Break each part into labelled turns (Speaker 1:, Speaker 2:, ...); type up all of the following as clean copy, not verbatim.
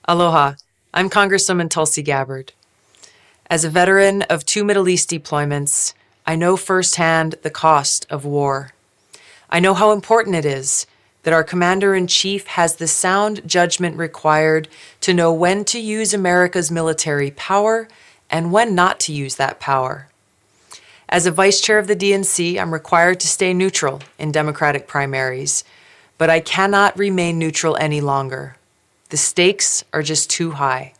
Speaker 1: Aloha, I'm Congresswoman Tulsi Gabbard. As a veteran of 2 Middle East deployments, I know firsthand the cost of war. I know how important it is that our Commander-in-Chief has the sound judgment required to know when to use America's military power and when not to use that power. As a Vice Chair of the DNC, I'm required to stay neutral in Democratic primaries, but I cannot remain neutral any longer. The stakes are just too high.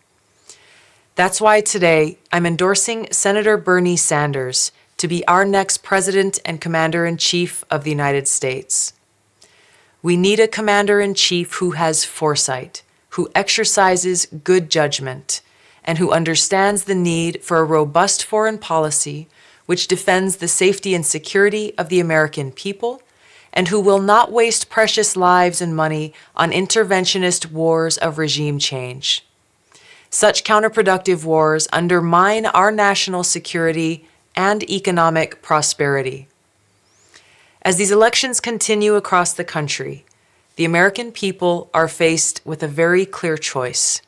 Speaker 1: That's why today I'm endorsing Senator Bernie Sanders to be our next President and Commander-in-Chief of the United States. We need a Commander-in-Chief who has foresight, who exercises good judgment, and who understands the need for a robust foreign policy which defends the safety and security of the American people, and who will not waste precious lives and money on interventionist wars of regime change. Such counterproductive wars undermine our national security and economic prosperity. As these elections continue across the country, the American people are faced with a very clear choice.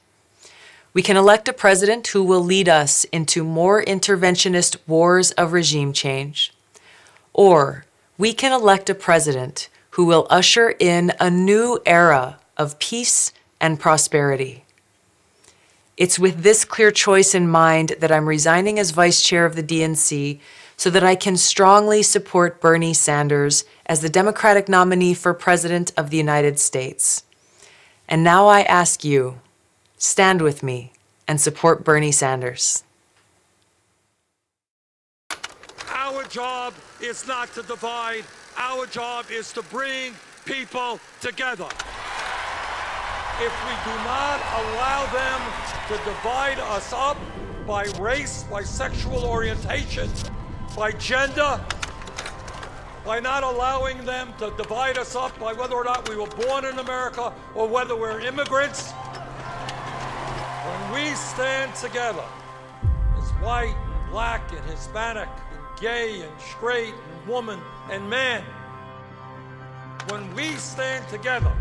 Speaker 1: We can elect a president who will lead us into more interventionist wars of regime change, or we can elect a president who will usher in a new era of peace and prosperity. It's with this clear choice in mind that I'm resigning as Vice Chair of the DNC so that I can strongly support Bernie Sanders as the Democratic nominee for President of the United States. And now I ask you, stand with me and support Bernie Sanders.
Speaker 2: Our job is not to divide. Our job is to bring people together. If we do not allow them to divide us up by race, by sexual orientation, by gender, by not allowing them to divide us up by whether or not we were born in America or whether we're immigrants, when we stand together as white, and black, and Hispanic, and gay, and straight, and woman, and man, when we stand together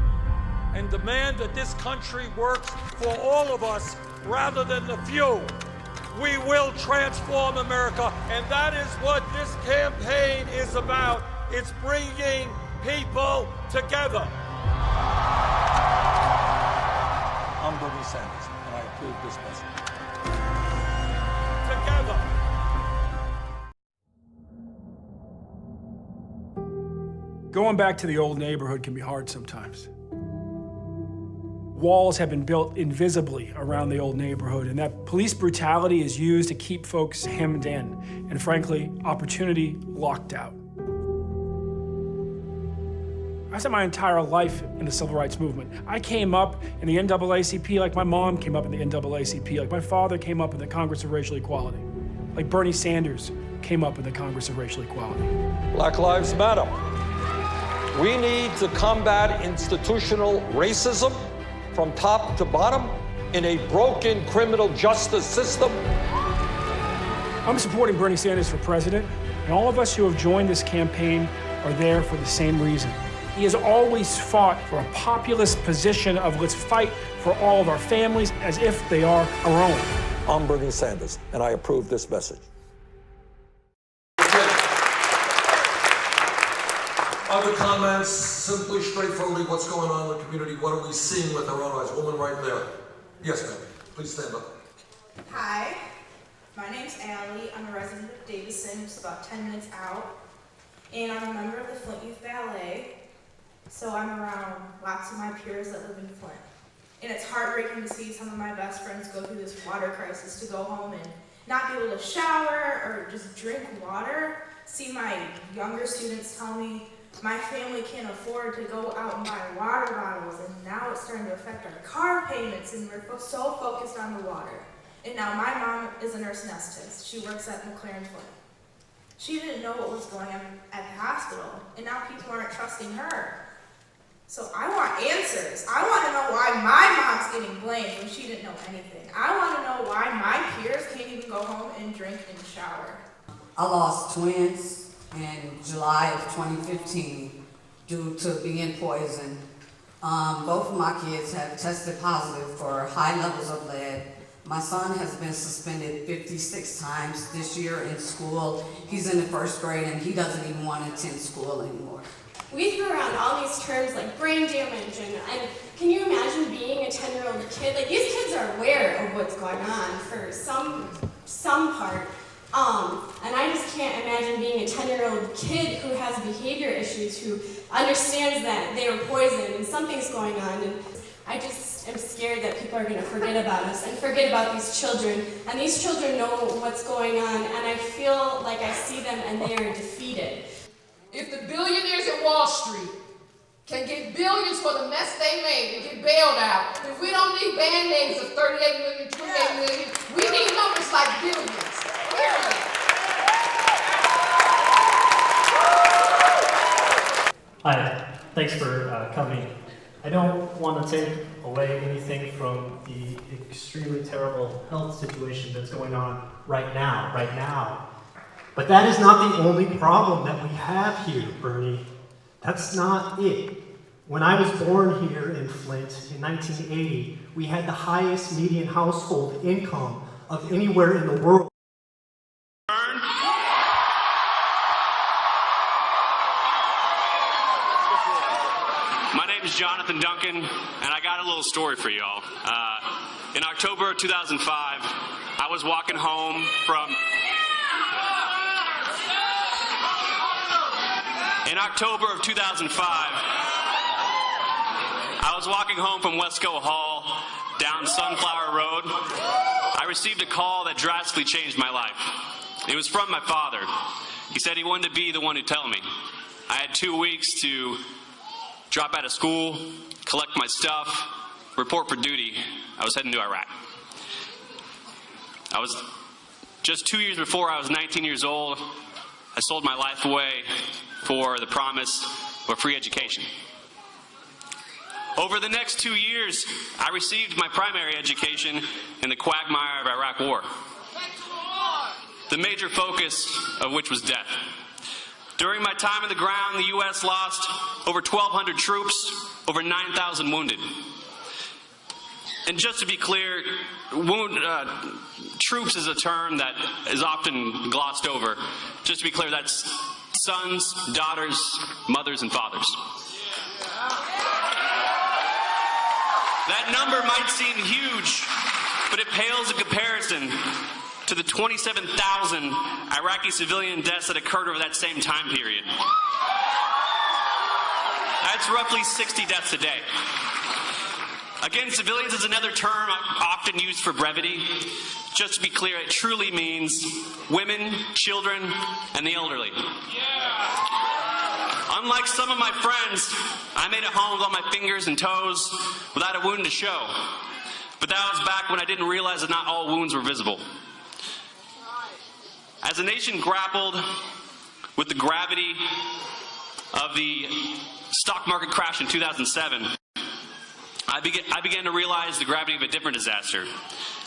Speaker 2: and demand that this country works for all of us rather than the few, we will transform America, and that is what this campaign is about. It's bringing people together. I'm Bernie Sanders, and I approve this message. Together.
Speaker 3: Going back to the old neighborhood can be hard sometimes. Walls have been built invisibly around the old neighborhood, and that police brutality is used to keep folks hemmed in, and frankly, opportunity locked out. I spent my entire life in the civil rights movement. I came up in the NAACP like my mom came up in the NAACP, like my father came up in the Congress of Racial Equality, like Bernie Sanders came up in the Congress of Racial Equality.
Speaker 2: Black Lives Matter. We need to combat institutional racism from top to bottom in a broken criminal justice system.
Speaker 3: I'm supporting Bernie Sanders for president, and all of us who have joined this campaign are there for the same reason. He has always fought for a populist position of let's fight for all of our families as if they are our own.
Speaker 2: I'm Bernie Sanders, and I approve this message.
Speaker 4: Other comments, simply, straightforwardly, what's going on in the community? What are we seeing with our own eyes? Woman right there. Yes, ma'am. Please stand up.
Speaker 5: Hi, my name's Allie. I'm a resident of Davison, just about 10 minutes out. And I'm a member of the Flint Youth Ballet. So I'm around lots of my peers that live in Flint. And it's heartbreaking to see some of my best friends go through this water crisis, to go home and not be able to shower or just drink water. See my younger students tell me, my family can't afford to go out and buy water bottles, and now it's starting to affect our car payments, and we're so focused on the water. And now my mom is a nurse anesthetist. She works at McLaren Flint. She didn't know what was going on at the hospital, and now people aren't trusting her. So I want answers. I want to know why my mom's getting blamed when she didn't know anything. I want to know why my peers can't even go home and drink and shower.
Speaker 6: I lost twins in July of 2015 due to being poisoned Both of my kids have tested positive for high levels of lead. My son has been suspended 56 times this year in school. He's in the 1st grade and he doesn't even want to attend school anymore.
Speaker 5: We threw around all these terms like brain damage and can you imagine being a 10-year-old kid? Like, these kids are aware of what's going on for some part. And I just can't imagine being a 10-year-old kid who has behavior issues, who understands that they were poisoned and something's going on. And I just am scared that people are going to forget about us and forget about these children. And these children know what's going on, and I feel like I see them and they are defeated.
Speaker 7: If the billionaires at Wall Street can get billions for the mess they made and get bailed out, if we don't need band-aids of 38 million, 28 million, we need numbers like billions.
Speaker 8: Hi, thanks for coming. I don't want to take away anything from the extremely terrible health situation that's going on right now. But that is not the only problem that we have here, Bernie. That's not it. When I was born here in Flint in 1980, we had the highest median household income of anywhere in the world.
Speaker 9: My name is Jonathan Duncan, and I got a little story for y'all. In October of 2005, I was walking home from... In October of 2005, I was walking home from Wesco Hall down Sunflower Road. I received a call that drastically changed my life. It was from my father. He said he wanted to be the one to tell me. I had 2 weeks to drop out of school, collect my stuff, report for duty. I was heading to Iraq. I was just 2 years before I was 19 years old. I sold my life away for the promise of a free education. Over the next 2 years, I received my primary education in the quagmire of Iraq War, the major focus of which was death. During my time on the ground, the U.S. lost over 1,200 troops, over 9,000 wounded. And just to be clear, troops is a term that is often glossed over. Just to be clear, that's sons, daughters, mothers, and fathers. That number might seem huge, but it pales in comparison to the 27,000 Iraqi civilian deaths that occurred over that same time period. That's roughly 60 deaths a day. Again, civilians is another term often used for brevity. Just to be clear, it truly means women, children, and the elderly. Unlike some of my friends, I made it home with all my fingers and toes without a wound to show. But that was back when I didn't realize that not all wounds were visible. As the nation grappled with the gravity of the stock market crash in 2007, I began to realize the gravity of a different disaster.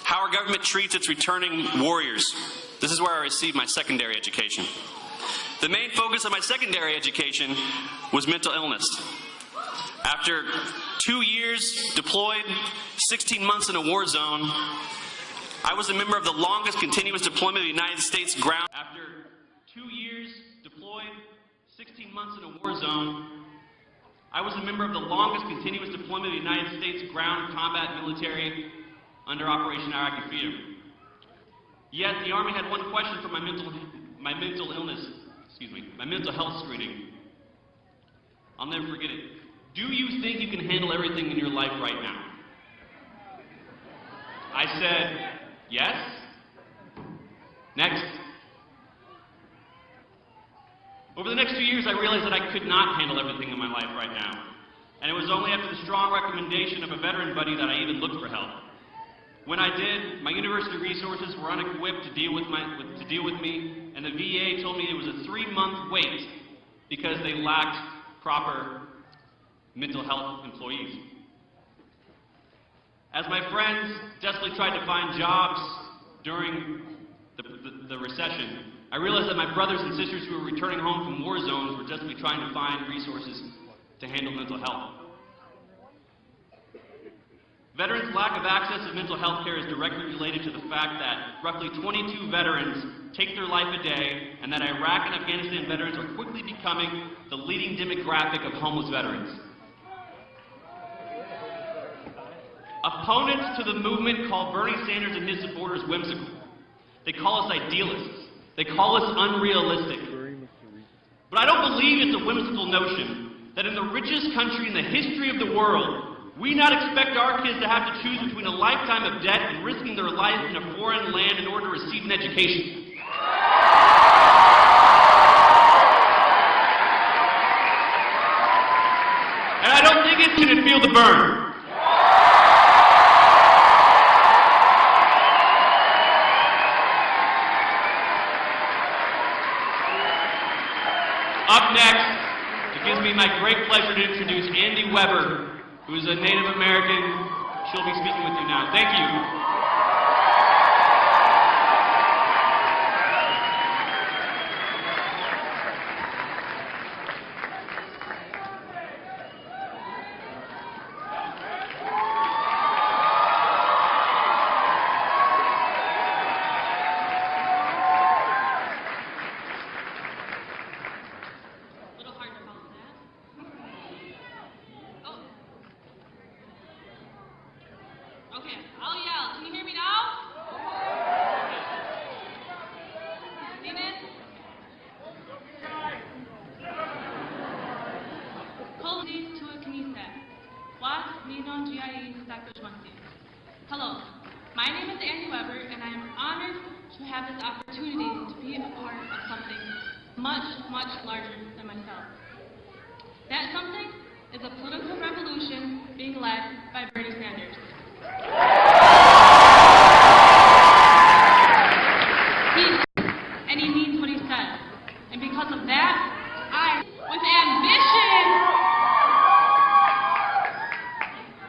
Speaker 9: How our government treats its returning warriors. This is where I received my secondary education. The main focus of my secondary education was mental illness. After 2 years deployed, 16 months in a war zone, I was a member of the longest continuous deployment of the United States ground. After 2 years deployed, 16 months in a war zone, I was a member of the longest continuous deployment of the United States ground combat military under Operation Iraqi Freedom. Yet the Army had one question for my mental health screening. I'll never forget it. Do you think you can handle everything in your life right now? I said, yes. Next. Over the next 2 years, I realized that I could not handle everything in my life right now. And it was only after the strong recommendation of a veteran buddy that I even looked for help. When I did, my university resources were unequipped to deal with me, and the VA told me it was a 3-month wait because they lacked proper mental health employees. As my friends desperately tried to find jobs during the recession, I realized that my brothers and sisters who were returning home from war zones were desperately trying to find resources to handle mental health. Veterans' lack of access to mental health care is directly related to the fact that roughly 22 veterans take their life a day, and that Iraq and Afghanistan veterans are quickly becoming the leading demographic of homeless veterans. Opponents to the movement call Bernie Sanders and his supporters whimsical. They call us idealists. They call us unrealistic. But I don't believe it's a whimsical notion that in the richest country in the history of the world, we not expect our kids to have to choose between a lifetime of debt and risking their life in a foreign land in order to receive an education. And I don't think it's going to feel the burn. Up next, it gives me my great pleasure to introduce Andy Weber, who is a Native American. She'll be speaking with you now. Thank you.
Speaker 10: Okay, I'll yell. Can you hear me now? See this? Koldi to a kanisa. Wat ninon GIE Sakoshmansi. Hello, my name is Andy Weber, and I am honored to have this opportunity to be a part of something much, much larger than myself. That something is a political revolution being led by Bernie Sanders. He means what he says. And because of that,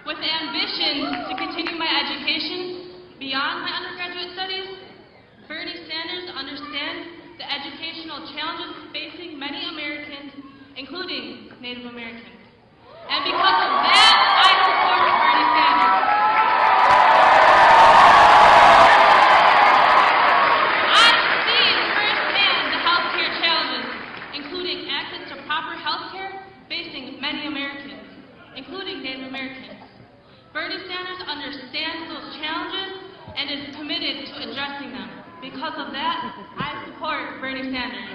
Speaker 10: with ambition to continue my education beyond my undergraduate studies, Bernie Sanders understands the educational challenges facing many Americans, including Native Americans. And because of that, I support Bernie Sanders. Many Americans, including Native Americans. Bernie Sanders understands those challenges and is committed to addressing them. Because of that, I support Bernie Sanders.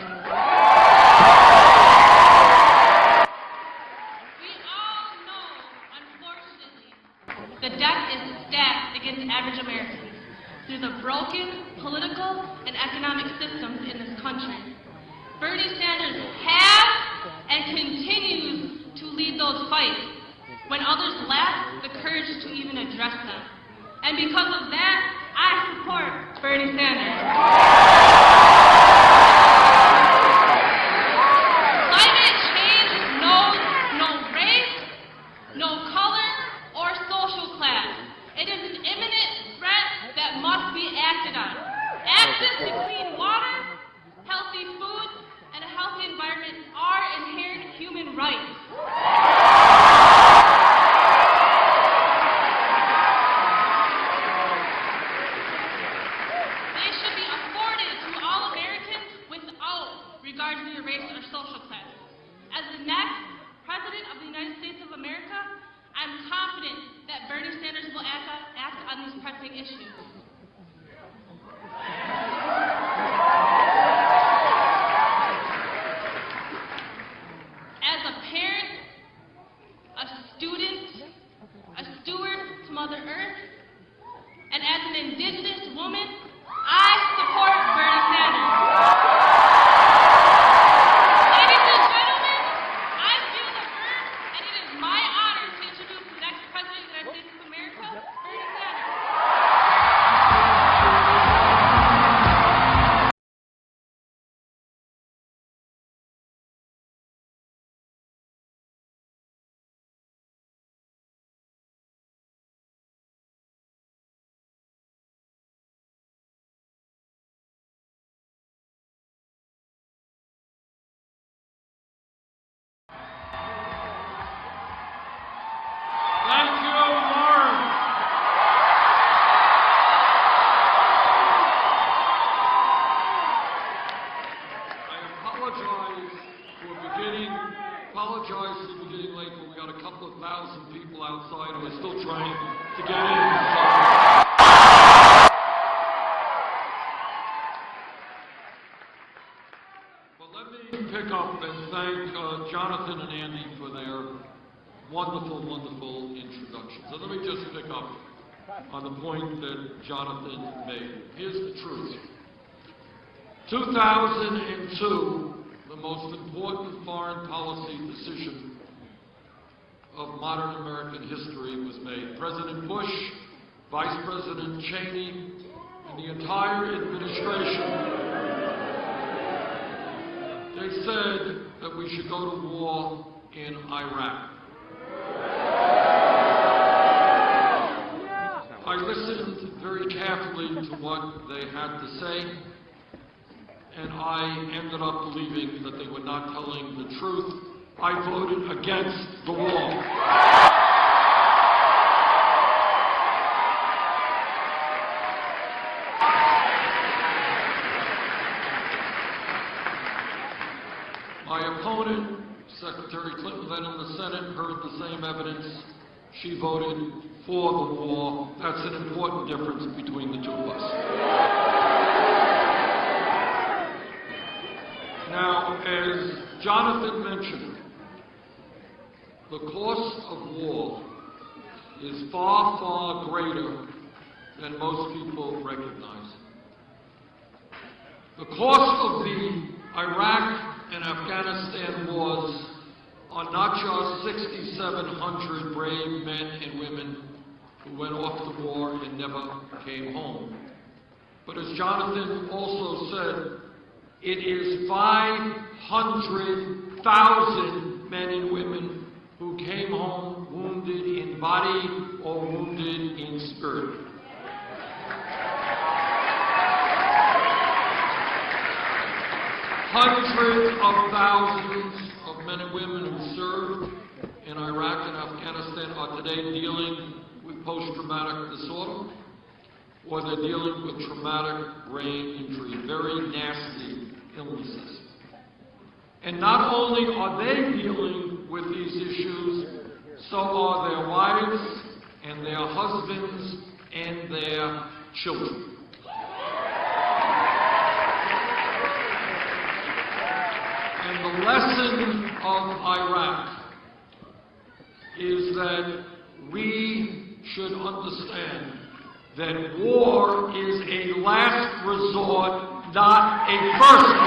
Speaker 10: We all know, unfortunately, the deck is stacked against average Americans through the broken political and economic systems in this country. Bernie Sanders has and continues to lead those fights when others lack the courage to even address them. And because of that, I support Bernie Sanders. Climate change knows no race, no color, or social class. It is an imminent threat that must be acted on. Access to clean water, healthy food, and a healthy environment are inherent human rights. They should be afforded to all Americans without regard to their race or social class. As the next President of the United States of America, I'm confident that Bernie Sanders will act on these pressing issues. As a parent, a student, a steward to Mother Earth, and as an Indigenous woman, I support Bernie Sanders.
Speaker 4: to get in. But let me pick up and thank Jonathan and Andy for their wonderful, wonderful introductions. So let me just pick up on the point that Jonathan made. Here's the truth. 2002, the most important foreign policy decision of modern American history was made. President Bush, Vice President Cheney, and the entire administration, they said that we should go to war in Iraq. I listened very carefully to what they had to say, and I ended up believing that they were not telling the truth. I voted against the war. My opponent, Secretary Clinton, then in the Senate, heard the same evidence. She voted for the war. That's an important difference between the two of us. Now, as Jonathan mentioned, the cost of war is far, far greater than most people recognize. The cost of the Iraq and Afghanistan wars are not just 6,700 brave men and women who went off to war and never came home. But as Jonathan also said, it is 500,000 men and women who came home wounded in body or wounded in spirit. Hundreds of thousands of men and women who served in Iraq and Afghanistan are today dealing with post-traumatic disorder, or they're dealing with traumatic brain injury, very nasty illnesses. And not only are they dealing with these issues, so are their wives and their husbands and their children. And the lesson of Iraq is that we should understand that war is a last resort, not a first resort.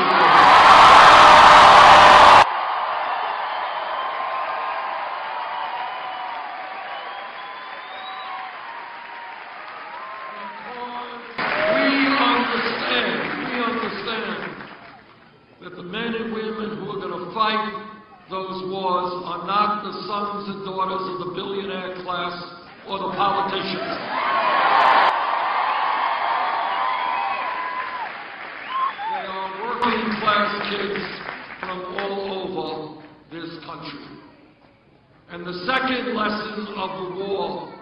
Speaker 4: We understand that the men and women who are going to fight those wars are not the sons and daughters of the billionaire class or the politicians. They are working class kids from all over this country. And the second lesson of the war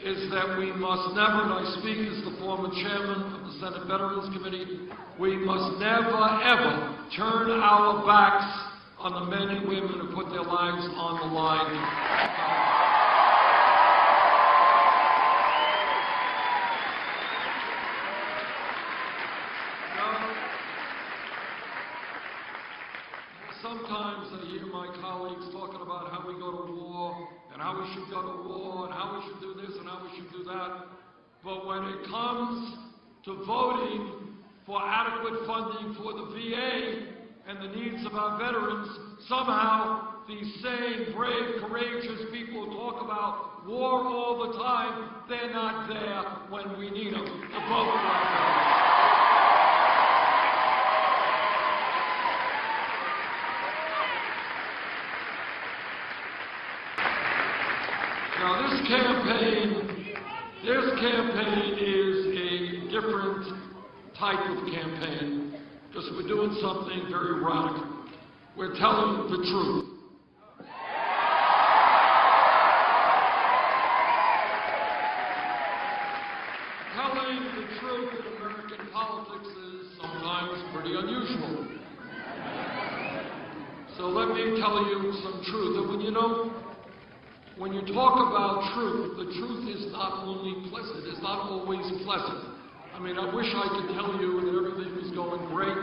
Speaker 4: is that we must never, and I speak as the former chairman of the Senate Veterans Committee, we must never, ever turn our backs on the men and women who put their lives on the line. Sometimes I hear my colleagues talking about how we go to war, and how we should go to war, and how we should do this, and how we should do that. But when it comes to voting for adequate funding for the VA and the needs of our veterans, somehow these same brave, courageous people who talk about war all the time, they're not there when we need them to vote for our veterans. Now this campaign is a different type of campaign, because we're doing something very radical. We're telling the truth. Telling the truth in American politics is sometimes pretty unusual. So let me tell you some truth. And when you talk about truth, the truth is not not always pleasant. I mean, I wish I could tell you that everything is going great,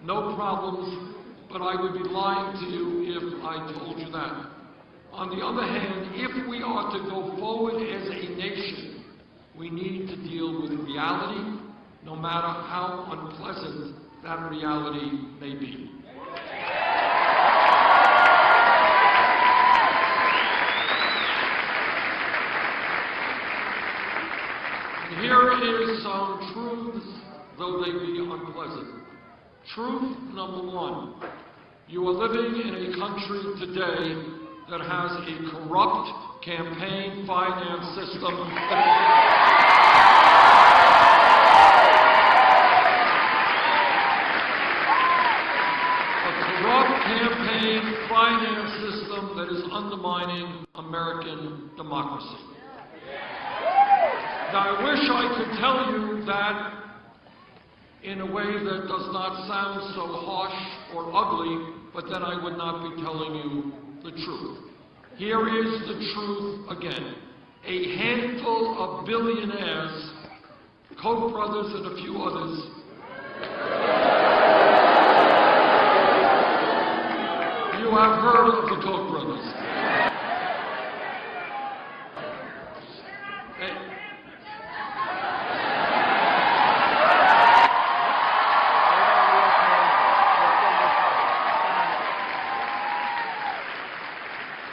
Speaker 4: no problems, but I would be lying to you if I told you that. On the other hand, if we are to go forward as a nation, we need to deal with reality, no matter how unpleasant that reality may be. And here is some truths, though they be unpleasant. Truth number one, you are living in a country today that has a corrupt campaign finance system campaign finance system that is undermining American democracy. Now, I wish I could tell you that in a way that does not sound so harsh or ugly, but then I would not be telling you the truth. Here is the truth again. A handful of billionaires, Koch brothers and a few others, you have heard of the Koch brothers.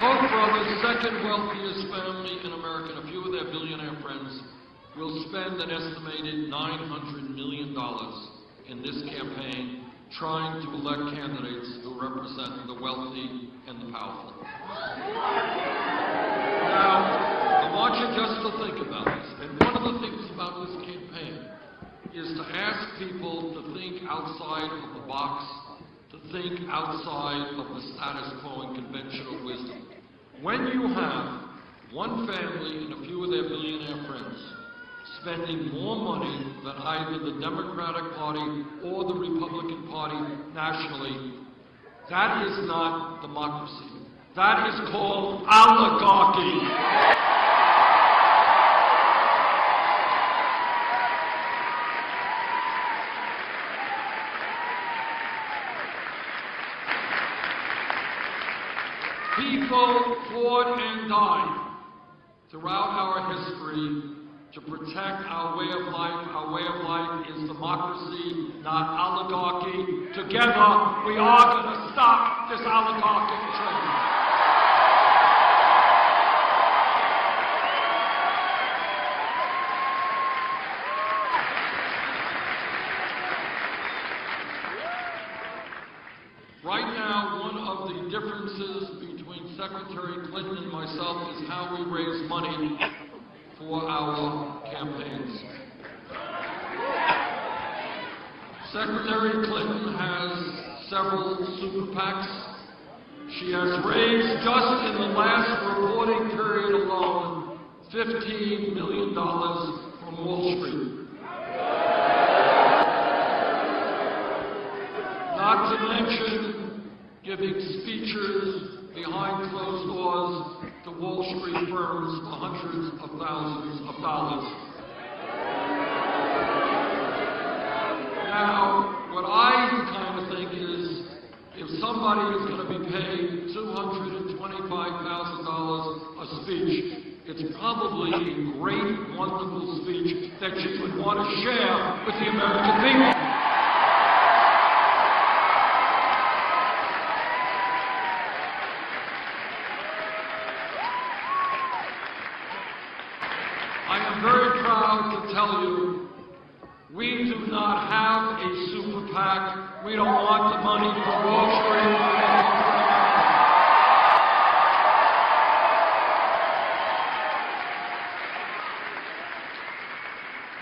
Speaker 4: Koch brothers, second wealthiest family in America, and a few of their billionaire friends, will spend an estimated $900 million in this campaign trying to elect candidates who represent the wealthy and the powerful. Now, I want you just to think about this. And one of the things about this campaign is to ask people to think outside of the box, to think outside of the status quo and conventional wisdom. When you have one family and a few of their billionaire friends spending more money than either the Democratic Party or the Republican Party nationally, that is not democracy. That is called oligarchy. People fought and died throughout our history to protect our way of life. Our way of life is democracy, not oligarchy. Together, we are going to stop this oligarchic trend. Right now, one of the differences between Secretary Clinton and myself is how we raise money for our campaigns. Secretary Clinton has several super PACs. She has raised, just in the last reporting period alone, $15 million from Wall Street. Not to mention giving speeches behind closed doors to Wall Street firms for hundreds of thousands of dollars. Now, what I kind of think is, if somebody is going to be paid $225,000 a speech, it's probably a great, wonderful speech that you would want to share with the American people. I am very proud to tell you, we do not have a super PAC. We don't want the money from Wall Street.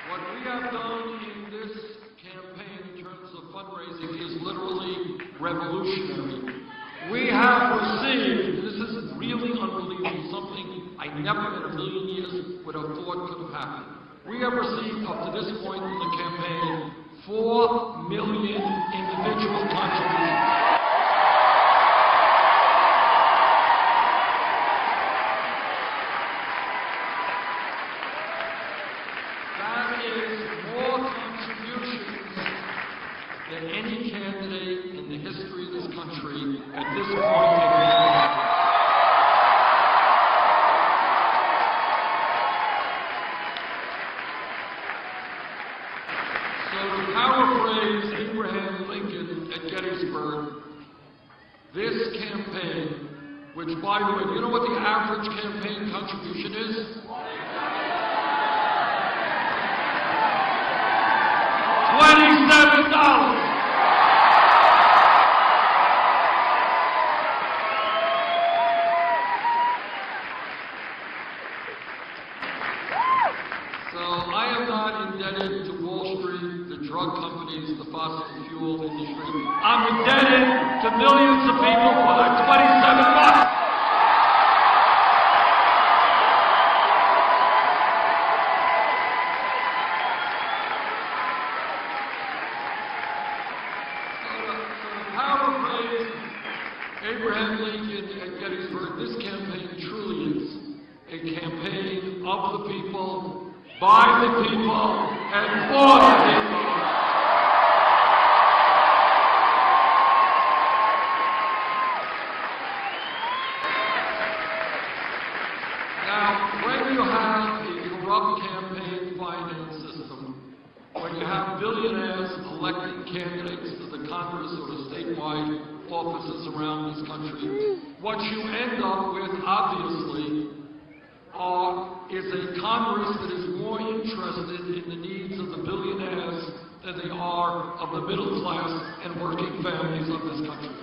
Speaker 4: What we have done in this campaign in terms of fundraising is literally revolutionary. We have received, this is really unbelievable, something I never in a million years would have thought could have happened. We have received, up to this point in the campaign, 4 million individual contributions. is more contributions than any candidate in the history of this country at this point in history. So to paraphrase Abraham Lincoln at Gettysburg, this campaign, which by the way, do you know what the average campaign contribution is? $27. So I am not indebted to Wall Street, the drug companies, the fossil fuel industry. I'm indebted to millions of people for that $27. Abraham Lincoln at Gettysburg, this campaign truly is a campaign of the people, by the people, and for the people. Now, when you have a corrupt campaign finance system, when you have billionaires electing candidates to the Congress or the statewide offices around this country, what you end up with, obviously, is a Congress that is more interested in the needs of the billionaires than they are of the middle class and working families of this country.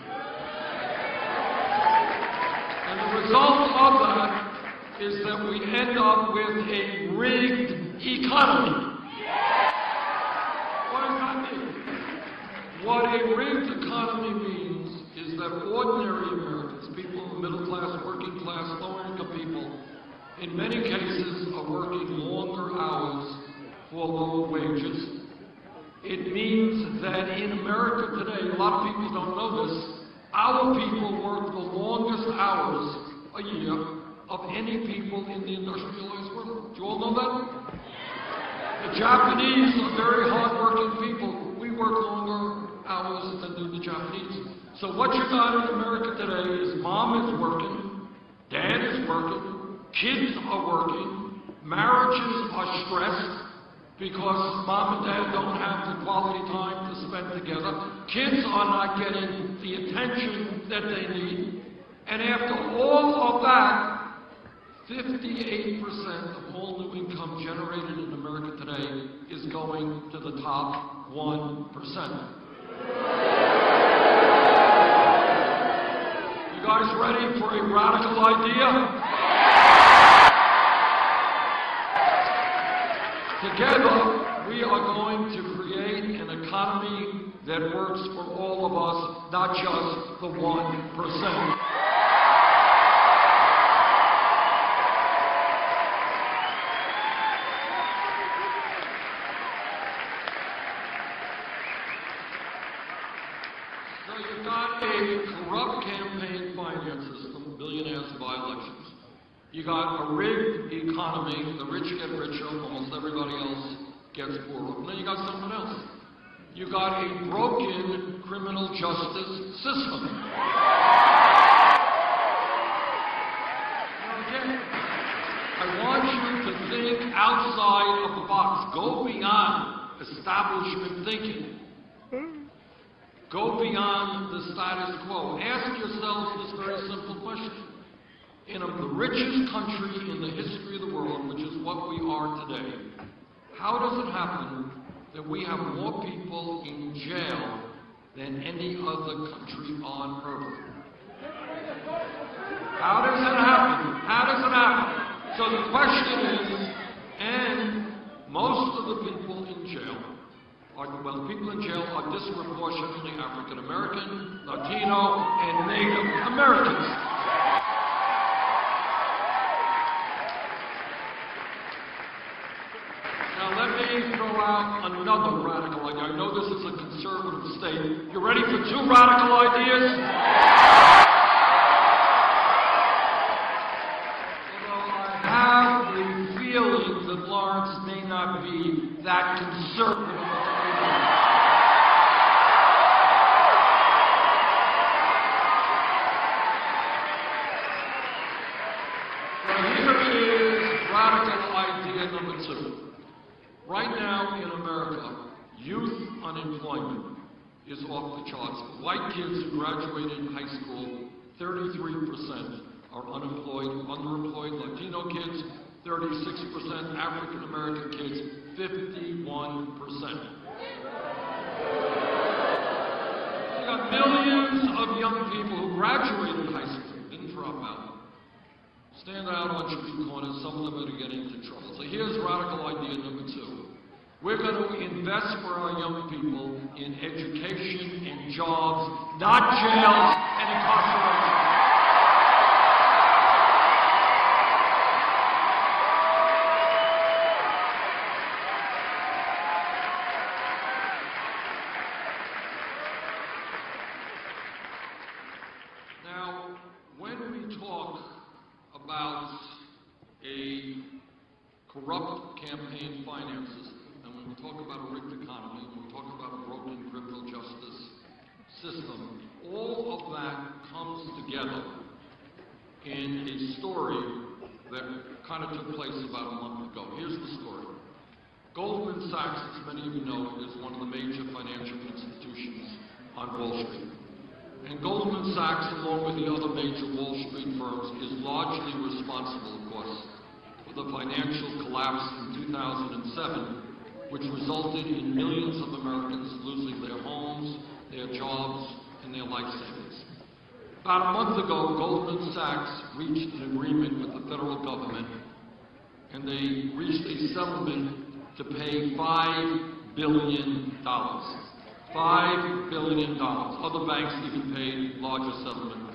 Speaker 4: And the result of that is that we end up with a rigged economy. What does that mean? What a rigged economy means is that ordinary Americans, people in the middle class, working class, lower income people, in many cases are working longer hours for lower wages. It means that in America today, a lot of people don't know this, our people work the longest hours a year of any people in the industrialized world. Do you all know that? The Japanese are very hard-working people. We work longer hours than do the Japanese. So what you got in America today is mom is working, dad is working, kids are working, marriages are stressed because mom and dad don't have the quality time to spend together. Kids are not getting the attention that they need. And after all of that, 58% of all new income generated in America today is going to the top 1%. You guys ready for a radical idea? Together, we are going to create an economy that works for all of us, not just the 1%. So you've got a corrupt campaign finance system, billionaires buy elections. You got a rigged economy, the rich get richer, almost everybody else gets poorer. And then you got something else. You got a broken criminal justice system. Now again, I want you to think outside of the box. Go beyond establishment thinking. Go beyond the status quo. Ask yourselves this very simple question. In the richest country in the history of the world, which is what we are today, how does it happen that we have more people in jail than any other country on earth? How does it happen? How does it happen? So the question is, and most of the people in jail the people in jail are disproportionately African American, Latino, and Native Americans. Now let me throw out another radical idea. I know this is a conservative state. You ready for two radical ideas? Although I have the feeling that Florence may not be that conservative. Here is radical idea number 2. Right now in America, youth unemployment is off the charts. White kids who graduated high school, 33% are unemployed, underemployed. Latino kids, 36%. African American kids, 51%. You got millions of young people who graduated high school, didn't drop out, stand out on street corners. Some of them are getting into trouble. So here's radical idea number 2. We're going to invest for our young people in education and jobs, not jails and incarceration. Now, when we talk about a corrupt campaign finances, and when we talk about a rigged economy, when we talk about a broken criminal justice system, all of that comes together in a story that kind of took place about a month ago. Here's the story. Goldman Sachs, as many of you know, is one of the major financial institutions on Wall Street. And Goldman Sachs, along with the other major Wall Street firms, is largely responsible, of course, for the financial collapse in 2007, which resulted in millions of Americans losing their homes, their jobs, and their life savings. About a month ago, Goldman Sachs reached an agreement with the federal government, and they reached a settlement to pay $5 billion. $5 billion. Other banks even paid larger settlement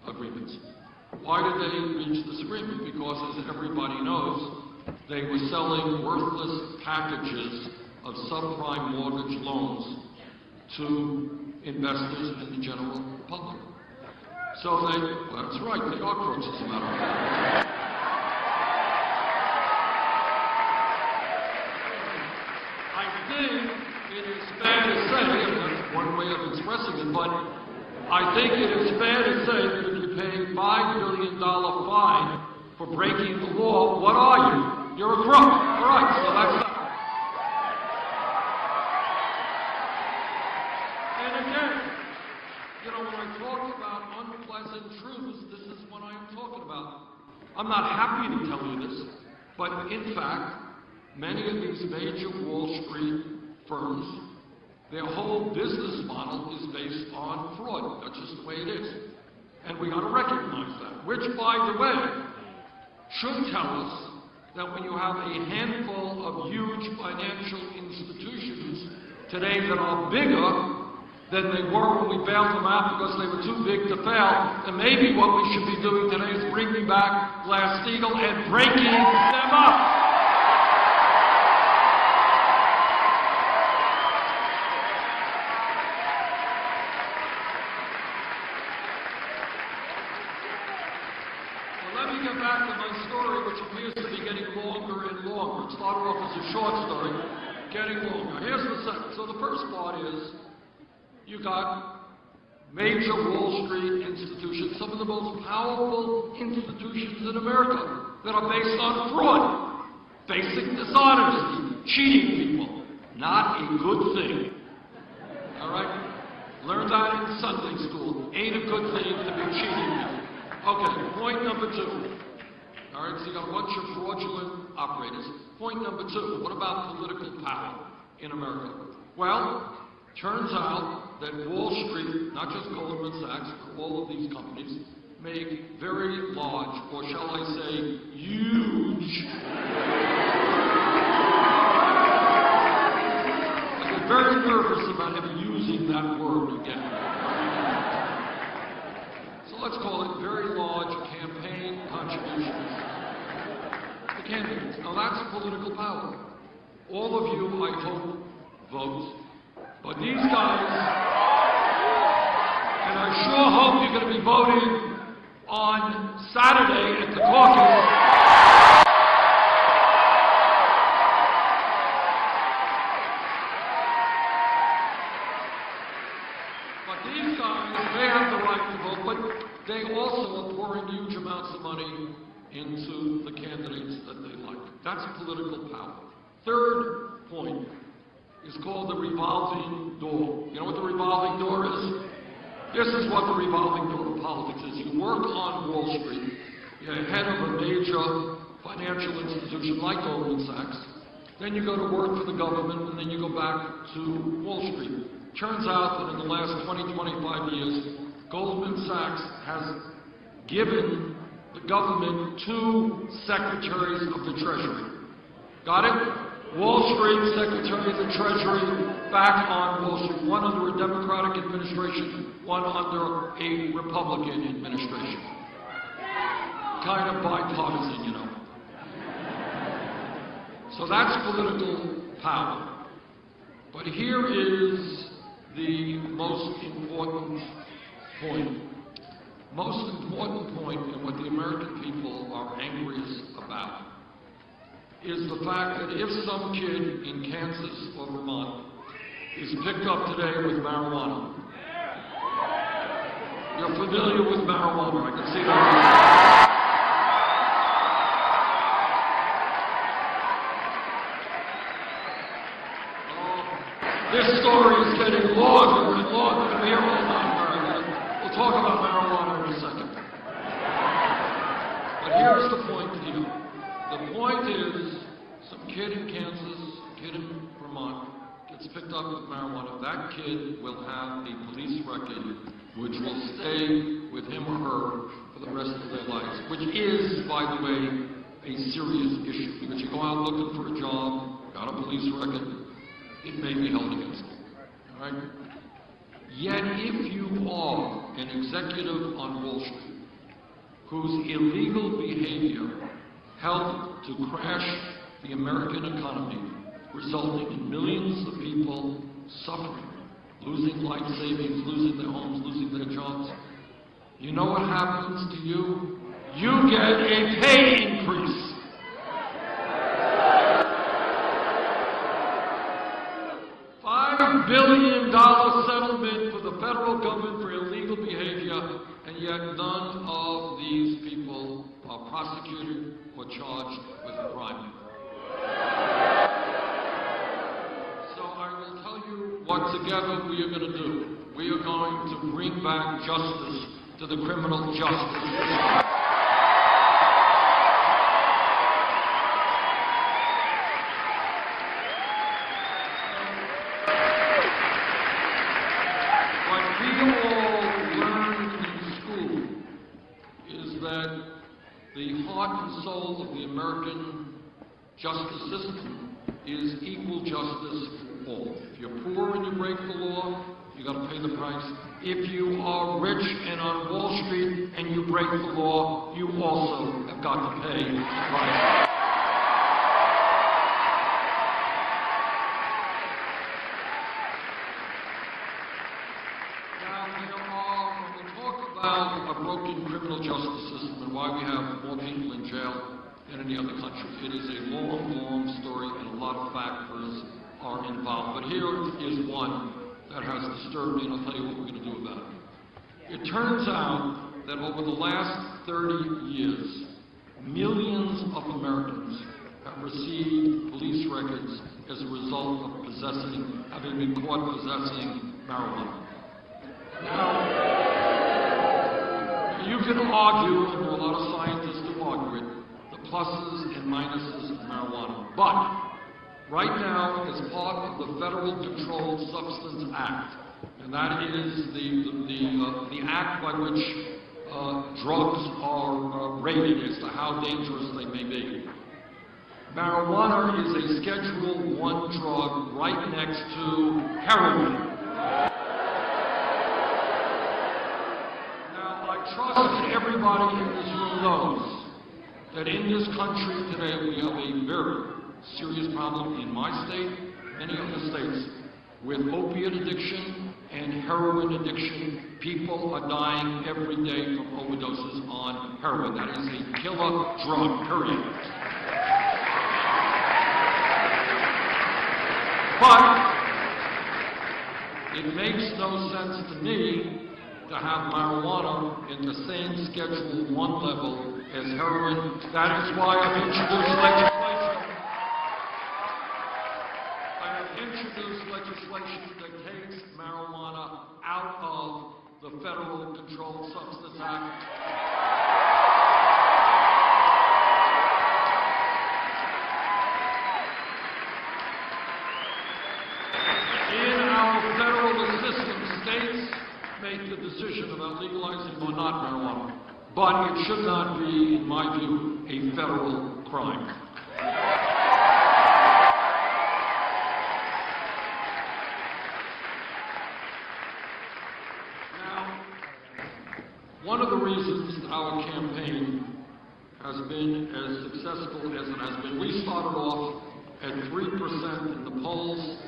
Speaker 4: agreements. Why did they reach this agreement? Because, as everybody knows, they were selling worthless packages of subprime mortgage loans to investors and the general public. So they, well, that's right, they are crooks, as a matter of fact. I think it is fair to say, and that's one way of expressing it, but I think it is fair to say that if you pay $5 billion fine for breaking the law, what are you? You're a crook. All right, so that's that. And again, you know, when I talk about unpleasant truths, this is what I am talking about. I'm not happy to tell you this, but in fact, many of these major Wall Street firms, their whole business model is based on fraud. That's just the way it is. And we got to recognize that, which, by the way, should tell us that when you have a handful of huge financial institutions today that are bigger than they were when we bailed them out because they were too big to fail, then maybe what we should be doing today is bringing back Glass-Steagall and breaking them up. Back to my story, which appears to be getting longer and longer. It started off as a short story, getting longer. Here's the second. So the first part is, you got major Wall Street institutions, some of the most powerful institutions in America that are based on fraud, basic dishonesty, cheating people. Not a good thing. All right? Learn that in Sunday school. Ain't a good thing to be cheating people. Okay, point number 2. All right, so you got a bunch of fraudulent operators. Point number 2, what about political power in America? Well, turns out that Wall Street, not just Goldman Sachs, but all of these companies, make very large, or shall I say, huge. I get very nervous about him using that word again. So let's call it very large campaign contributions. The candidates. Now that's political power. All of you, I hope, vote. But these guys, and I sure hope you're going to be voting on Saturday at the caucus. they also are pouring huge amounts of money into the candidates that they like. That's political power. Third point is called the revolving door. You know what the revolving door is? This is what the revolving door of politics is. You work on Wall Street, you're head of a major financial institution like Goldman Sachs, then you go to work for the government, and then you go back to Wall Street. Turns out that in the last 20, 25 years, Goldman Sachs has given the government 2 secretaries of the Treasury. Got it? Wall Street Secretary of the Treasury back on Wall Street. One under a Democratic administration, one under a Republican administration. Kind of bipartisan, you know. So that's political power. But here is the most important point. Most important point, and what the American people are angriest about, is the fact that if some kid in Kansas or Vermont is picked up today with marijuana, you're familiar with marijuana, I can see that. This story is getting longer and longer. We're here all night. We'll talk about marijuana in a second. But here's the point to you. The point is, some kid in Kansas, kid in Vermont, gets picked up with marijuana. That kid will have a police record which will stay with him or her for the rest of their lives, which is, by the way, a serious issue. Because you go out looking for a job, got a police record, it may be held against you. All right? Yet if you are an executive on Wall Street whose illegal behavior helped to crash the American economy, resulting in millions of people suffering, losing life savings, losing their homes, losing their jobs, you know what happens to you? You get a pay increase. $5 billion settlement for the federal government for illegal behavior, and yet none of these people are prosecuted or charged with a crime. So I will tell you what together we are going to do. We are going to bring back justice to the criminal justice system. Soul of the American justice system is equal justice for all. If you're poor and you break the law, you got to pay the price. If you are rich and on Wall Street and you break the law, you also have got to pay the price. When we talk about a broken criminal justice system and why we have more people in jail than any other country, it is a long, long story, and a lot of factors are involved. But here is one that has disturbed me, and I'll tell you what we're going to do about it. It turns out that over the last 30 years, millions of Americans have received police records as a result of having been caught possessing marijuana. Now, you can argue, and there are a lot of scientists who argue it, the pluses and minuses of marijuana. But right now, as part of the Federal Controlled Substance Act, and that is the act by which drugs are rated as to how dangerous they may be. Marijuana is a Schedule I drug right next to heroin. I trust that everybody in this room knows that in this country today we have a very serious problem in my state, many other states, with opiate addiction and heroin addiction. People are dying every day from overdoses on heroin. That is a killer drug, period. But it makes no sense to me to have marijuana in the same Schedule 1 level as heroin. That is why I've introduced legislation that takes marijuana out of the Federal Controlled Substance Act. In our federal system, states make the decision about legalizing or not marijuana, but it should not be, in my view, a federal crime. One of the reasons that our campaign has been as successful as it has been, we started off at 3% in the polls,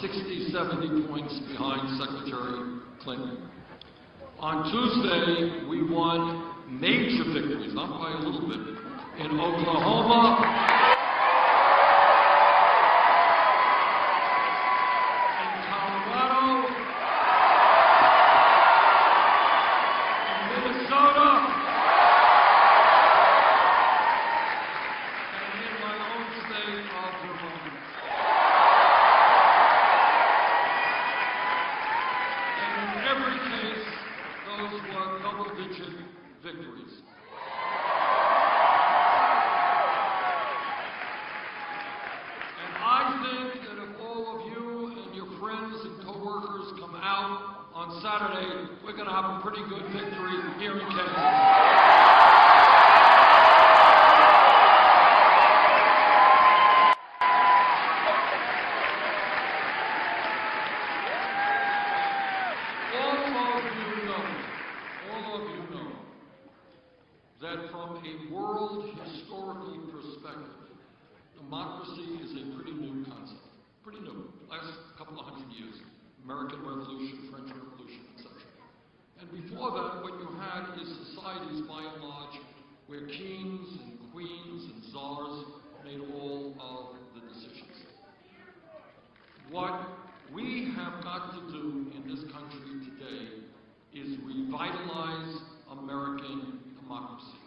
Speaker 4: 60, 70 points behind Secretary Clinton. On Tuesday, we won major victories, not by a little bit, in Oklahoma, victories. And I think that if all of you and your friends and co-workers come out on Saturday, we're going to have a pretty good victory here in Kansas. That from a world historical perspective, democracy is a pretty new concept. Pretty new. Last couple of hundred years. American Revolution, French Revolution, etc. And before that, what you had is societies, by and large, where kings and queens and czars made all of the decisions. What we have got to do in this country today is revitalize American democracy.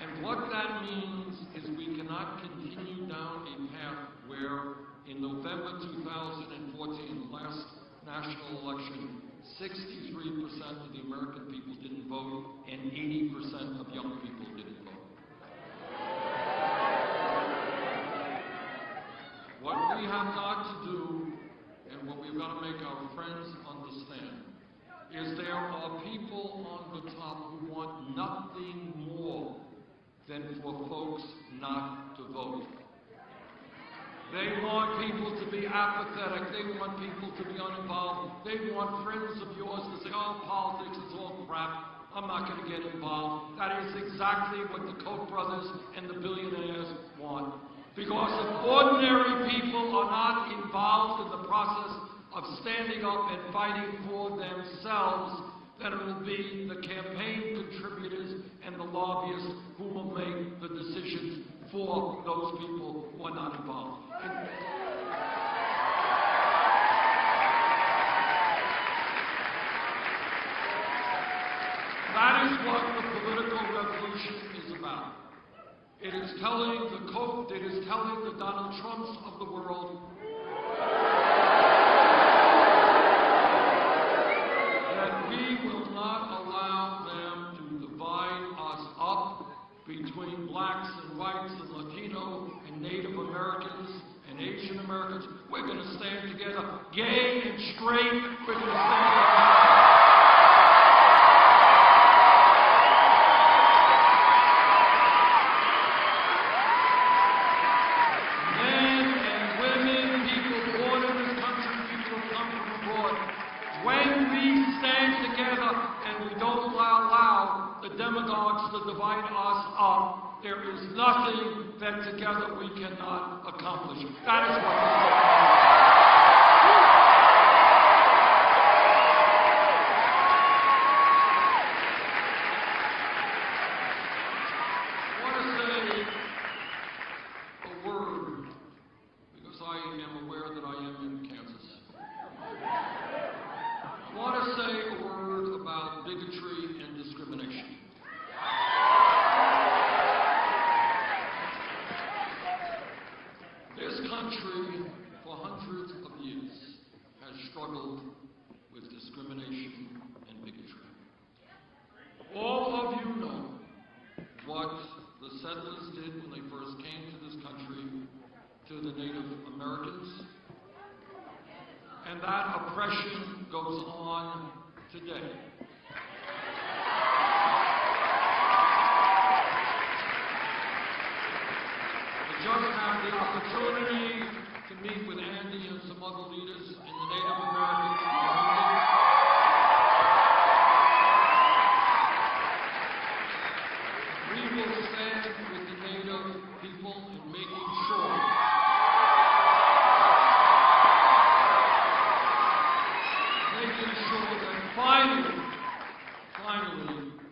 Speaker 4: And what that means is we cannot continue down a path where in November 2014, the last national election, 63% of the American people didn't vote and 80% of young people didn't vote. What we have got to do, and what we've got to make our friends understand, is there are people on the top who want nothing more than for folks not to vote. They want people to be apathetic. They want people to be uninvolved. They want friends of yours to say, oh, politics is all crap. I'm not going to get involved. That is exactly what the Koch brothers and the billionaires want. Because if ordinary people are not involved in the process of standing up and fighting for themselves, then it will be the campaign contributors and the lobbyists who will make the decisions for those people who are not involved. That is what the political revolution is about. It is telling the Koch, it is telling the Donald Trumps of the world that we will not allow them to divide us up between blacks and whites and Latino and Native Americans and Asian Americans. We're going to stand together, gay and straight, we're going to stand together. When we stand together and we don't allow the demagogues to divide us up, there is nothing that together we cannot accomplish. That is what this is I want to say the Native Americans. And that oppression goes on today. I just had the opportunity to meet with Andy and some other leaders in the Native American community. We will stand with the Native people in making sure that finally,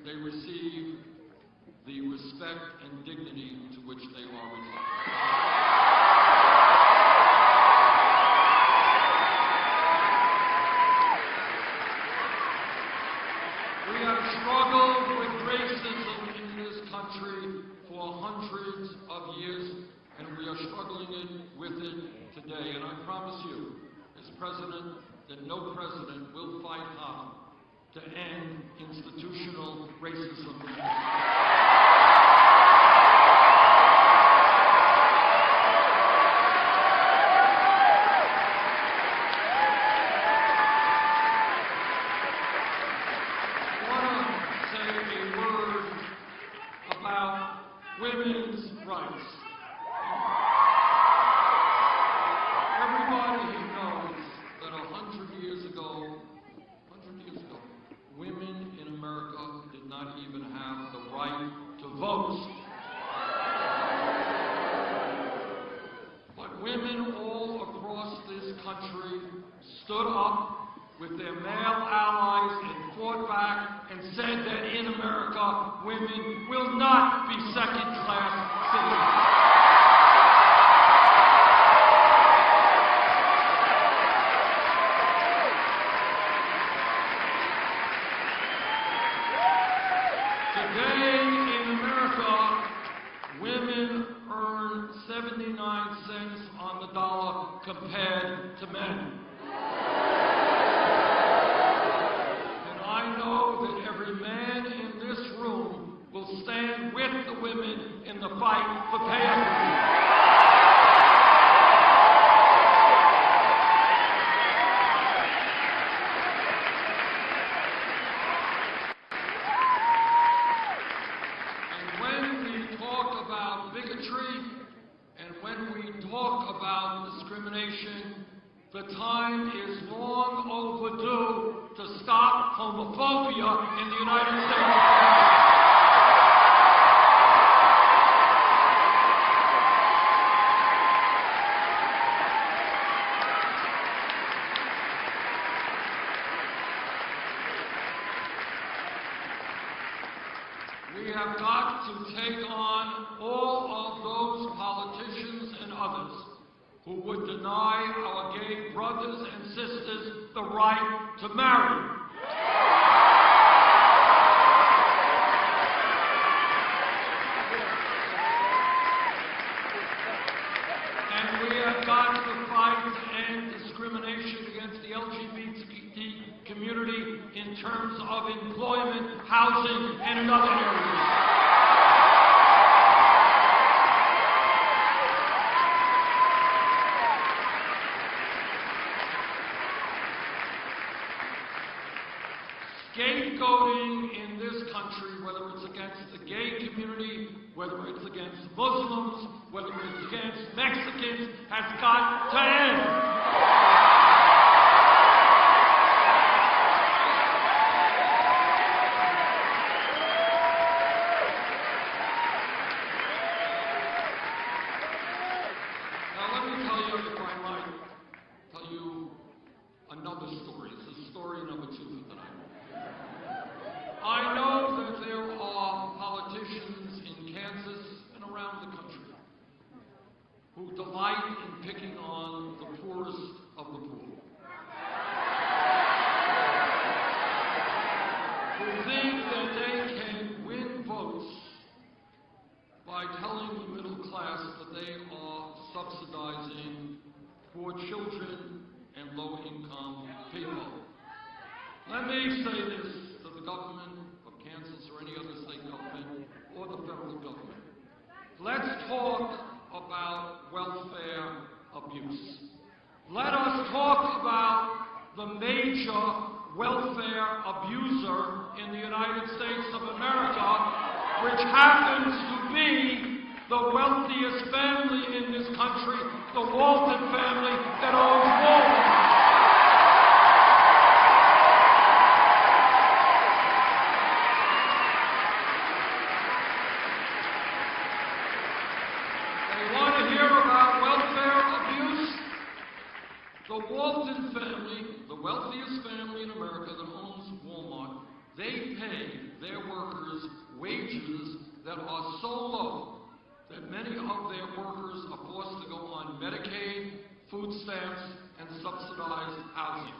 Speaker 4: they receive the respect and dignity to which they are entitled. We have struggled with racism in this country for hundreds of years, and we are struggling with it today. And I promise you, as president, that no president will fight hard to end institutional racism. I want to say a word about women's rights. Everybody knows that 100 years ago, women in America did not even have the right to vote. But women all across this country stood up with their male allies and fought back and said that in America, women will not be second-class citizens. Today in America, women earn 79 cents on the dollar compared to men. And I know that every man in this room will stand with the women in the fight for pay equity. And when we talk about discrimination, the time is long overdue to stop homophobia in the United States of America. We have got to take on all of those politicians and others who would deny our gay brothers and sisters the right to marry. And we have got to fight to end discrimination against the LGBT community in terms of employment, housing, and in other areas. Scapegoating in this country, whether it's against the gay community, whether it's against Muslims, whether it's against Mexicans, has got to end. Another story. This is story number 2 for tonight. I know that there are politicians in Kansas and around the country who delight in picking on the poorest of the poor. Who think that they can win votes by telling the middle class that they are subsidizing poor children and low-income people. Let me say this to the government of Kansas or any other state government or the federal government. Let's talk about welfare welfare abuser in the United States of America, which happens to be the wealthiest family in this country, the Walton family that owns Walton. The Walton family, the wealthiest family in America that owns Walmart, they pay their workers wages that are so low that many of their workers are forced to go on Medicaid, food stamps, and subsidized housing.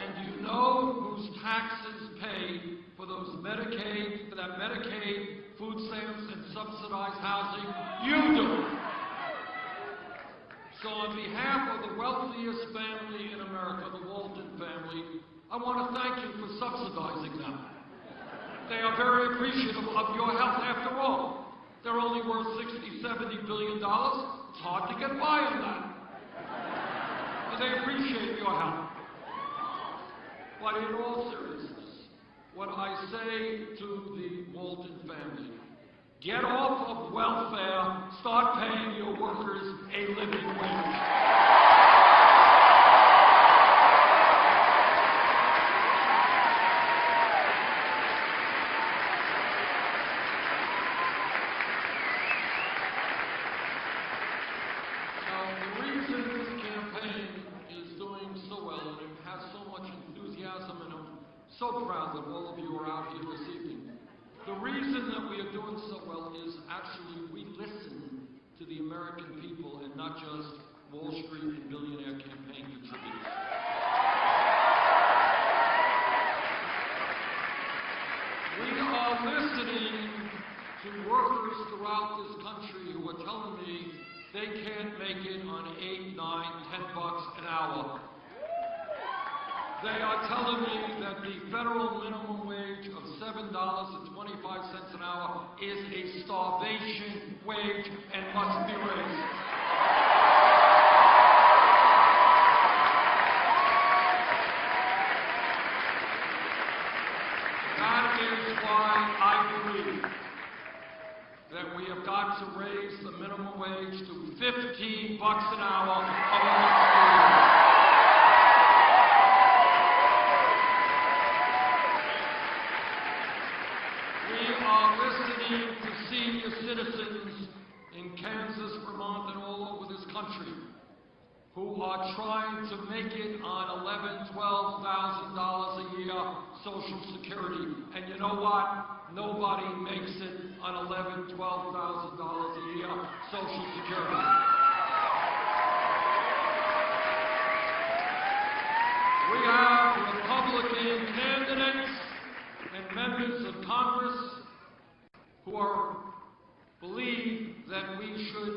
Speaker 4: And do you know whose taxes pay for those Medicaid, for that Medicaid, food stamps, and subsidized housing? You do. So on behalf of the wealthiest family in America, the Walton family, I want to thank you for subsidizing them. They are very appreciative of your help. After all, they're only worth $60, $70 billion. It's hard to get by on that. And they appreciate your help. But in all seriousness, what I say to the Walton family, get off of welfare, start paying your workers a living wage. Now, the reason this campaign is doing so well and it has so much enthusiasm, and I'm so proud that all of you are out here this evening. The reason that we are doing so well is actually we listen to the American people and not just Wall Street and billionaire campaign contributors. We are listening to workers throughout this country who are telling me they can't make it on $8, $9, $10 an hour. They are telling me that the federal minimum wage of $7.25 an hour is a starvation wage and must be raised. That is why I believe that we have got to raise the minimum wage to $15 an hour over the next 4 years. Listening to senior citizens in Kansas, Vermont, and all over this country who are trying to make it on $11,000, $12,000 a year Social Security. And you know what? Nobody makes it on $11,000, $12,000 a year Social Security. We have Republican candidates and members of Congress who believe that we should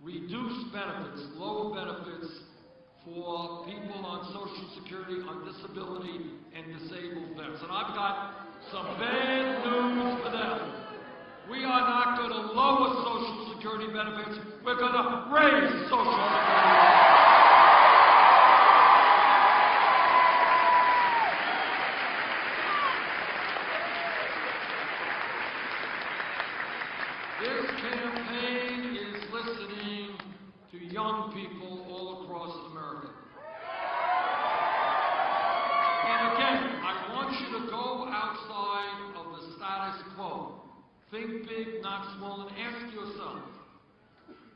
Speaker 4: reduce benefits, lower benefits for people on Social Security, on disability, and disabled vets. And I've got some bad news for them. We are not going to lower Social Security benefits. We're going to raise Social Security benefits. This campaign is listening to young people all across America. And again, I want you to go outside of the status quo. Think big, not small, and ask yourself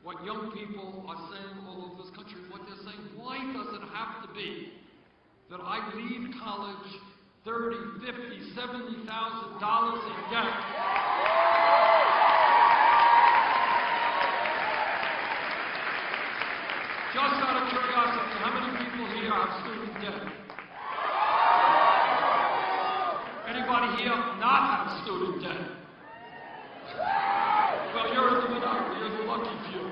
Speaker 4: what young people are saying all over this country, what they're saying. Why does it have to be that I leave college $30,000, $50,000, $70,000 in debt? Just out of curiosity, how many people here have student debt? Anybody here not have student debt? Well, you're in the minority. You're the lucky few.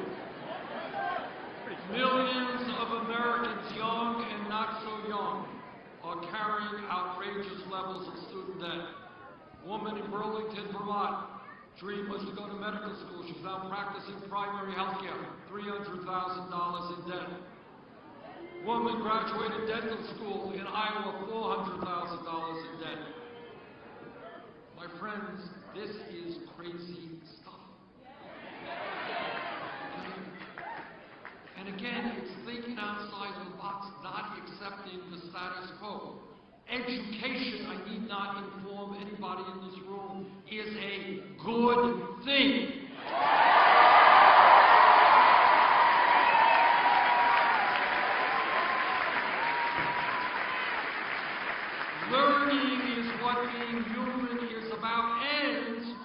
Speaker 4: Millions of Americans, young and not so young, are carrying outrageous levels of student debt. A woman in Burlington, Vermont, dream was to go to medical school. She's now practicing primary health care, $300,000 in debt. woman graduated dental school in Iowa, $400,000 in debt. My friends, this is crazy stuff. And again, it's thinking outside the box, not accepting the status quo. Education, I need not inform anybody in this room, is a good thing. Learning is what being human is about, and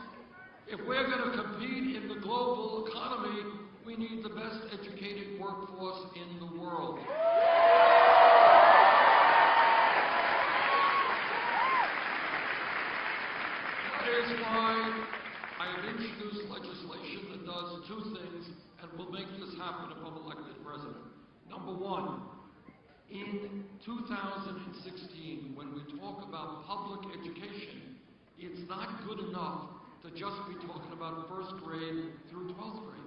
Speaker 4: if we're going to compete in the global economy, we need the best educated workforce in the world. That is why I have introduced legislation that does two things and will make this happen if I'm elected president. Number one, in 2016, when we talk about public education, it's not good enough to just be talking about first grade through 12th grade.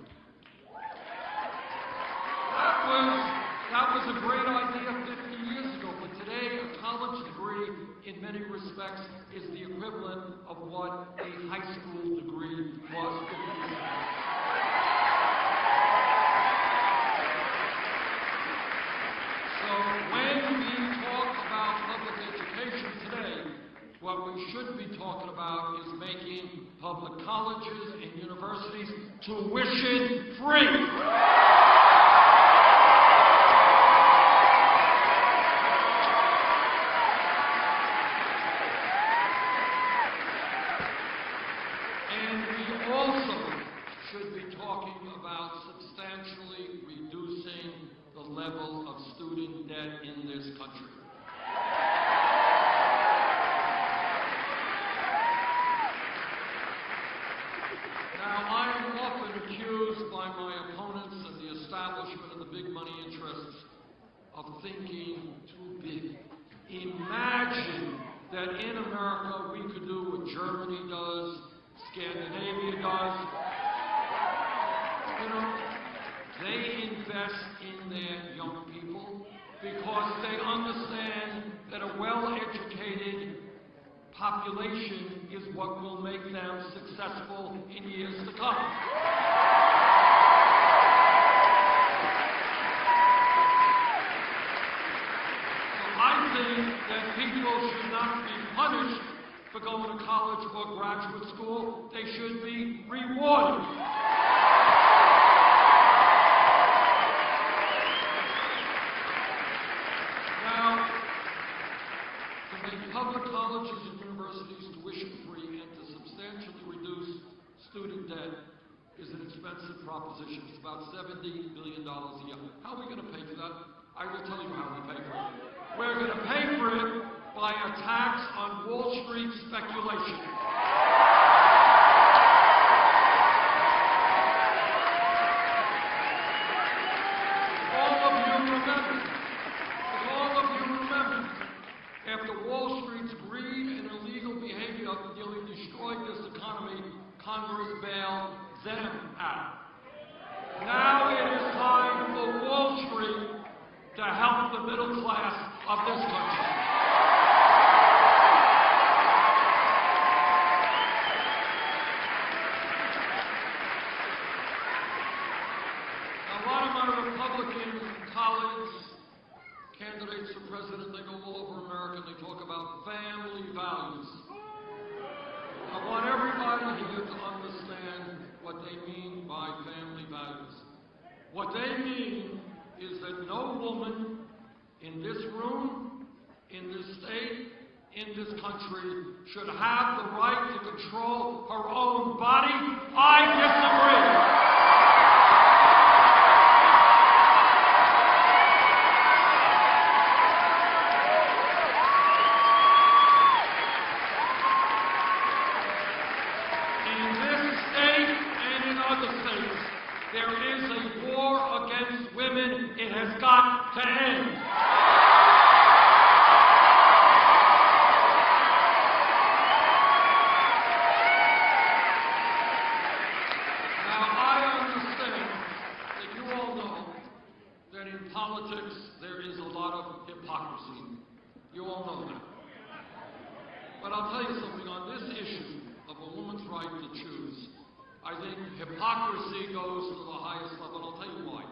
Speaker 4: That was a great idea 50 years ago, but today a college degree in many respects is the equivalent of what a high school degree was 50 years ago. So when we talk about public education today, what we should be talking about is making public colleges and universities tuition free. And we also should be talking about substantially reducing the level of student debt in this country. Now, I am often accused by my opponents and the establishment of the big money interests of thinking too big. Imagine that in America we could do what Germany does, Scandinavia does. You know, they invest in their young people because they understand that a well-educated population is what will make them successful in years to come. So I think that people should not be punished for going to college or graduate school. They should be rewarded. Now, to make public colleges and universities tuition-free and to substantially reduce student debt is an expensive proposition. It's about $70 billion a year. How are we going to pay for that? I will tell you how we pay for it. We're going to pay for it by a tax on Wall Street speculation. After Wall Street's greed and illegal behavior nearly destroyed this economy, Congress bailed them out. Now it is time for Wall Street to help the middle class of this country. Now, a lot of my Republican colleagues, candidates for president, they go all over America and they talk about family values. I want everybody here to understand what they mean by family values. What they mean is that no woman in this room, in this state, in this country should have the right to control her own body. I disagree. There is a war against women. It has got to end. Now, I hypocrisy. You all know that. But I'll tell you something, on this issue of a woman's right to choose, I think hypocrisy goes to the highest level. I'll tell you why.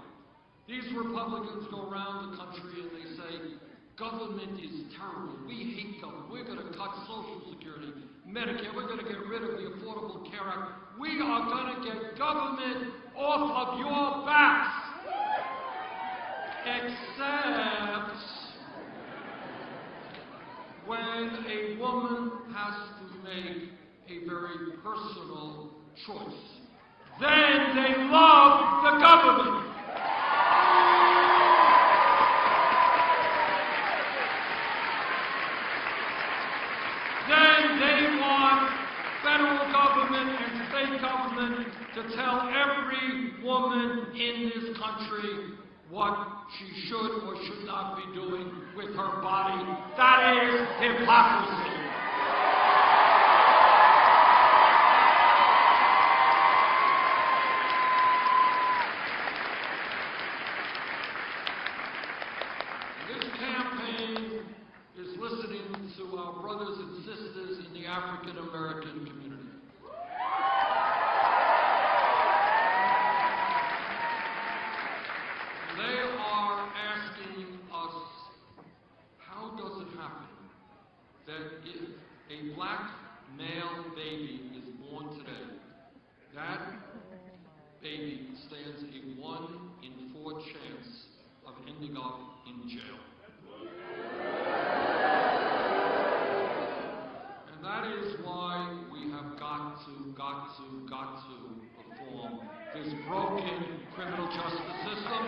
Speaker 4: These Republicans go around the country and they say, government is terrible. We hate government. We're going to cut Social Security, Medicare. We're going to get rid of the Affordable Care Act. We are going to get government off of your backs. Except when a woman has to make a very personal choice. Then they love the government. Then they want federal government and state government to tell every woman in this country what she should or should not be doing with her body. That is hypocrisy. This campaign is listening to our brothers and sisters in the African American community. They are asking us, how does it happen that if a black male baby is born today, that baby stands a 1 in 4 chance of ending up in jail? And that is why we have got to reform this broken criminal justice system.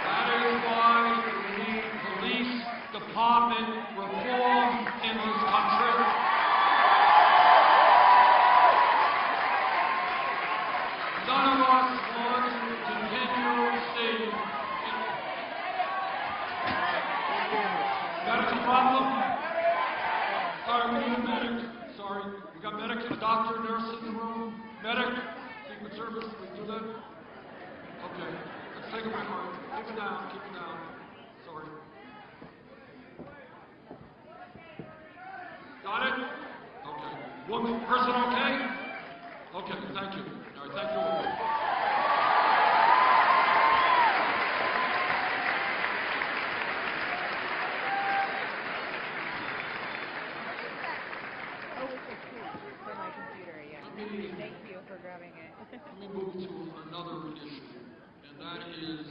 Speaker 4: That is why we need police department reform in this country. None of us want to continue seeing medical problem. All right, we need a medic. Sorry, we got medic, a doctor, nurse in the room. Medic, Secret Service, can we do that? Okay, let's take a break. Keep it down, keep it down. Sorry. Got it? Okay. Woman, person okay? Okay, thank you. All right, thank you all.
Speaker 11: For my computer, yeah. Thank you for grabbing it.
Speaker 4: Let me move to another issue, and that is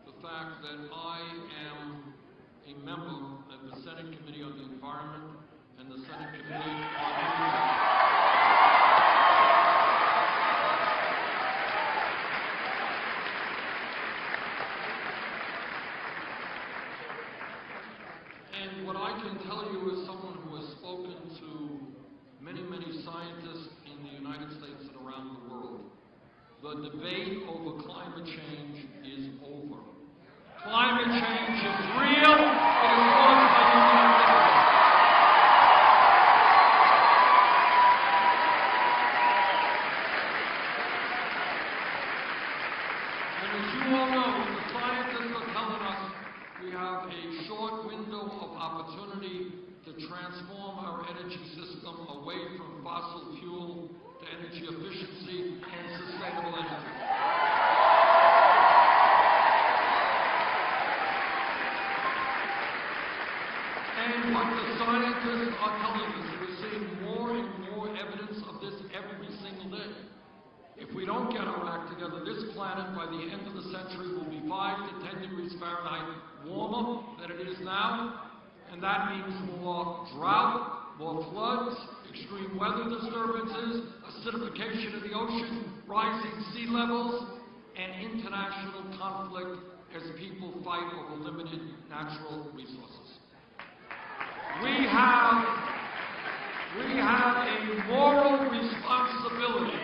Speaker 4: the fact that I am a member of the Senate Committee on the Environment and the Senate Committee on Energy. And what I can tell you as someone who has spoken to many, many scientists in the United States and around the world, the debate over climate change is over. Climate change is real. It is caused by human activity. And as you all know, the scientists are telling us we have a short window of opportunity to transform our energy system away from fossil fuel to energy efficiency and sustainable energy. And what the scientists are telling us, we're seeing more and more evidence of this every single day. If we don't get our act together, this planet by the end of the century will be 5 to 10 degrees Fahrenheit warmer than it is now. And that means more drought, more floods, extreme weather disturbances, acidification of the ocean, rising sea levels, and international conflict as people fight over limited natural resources. We have a moral responsibility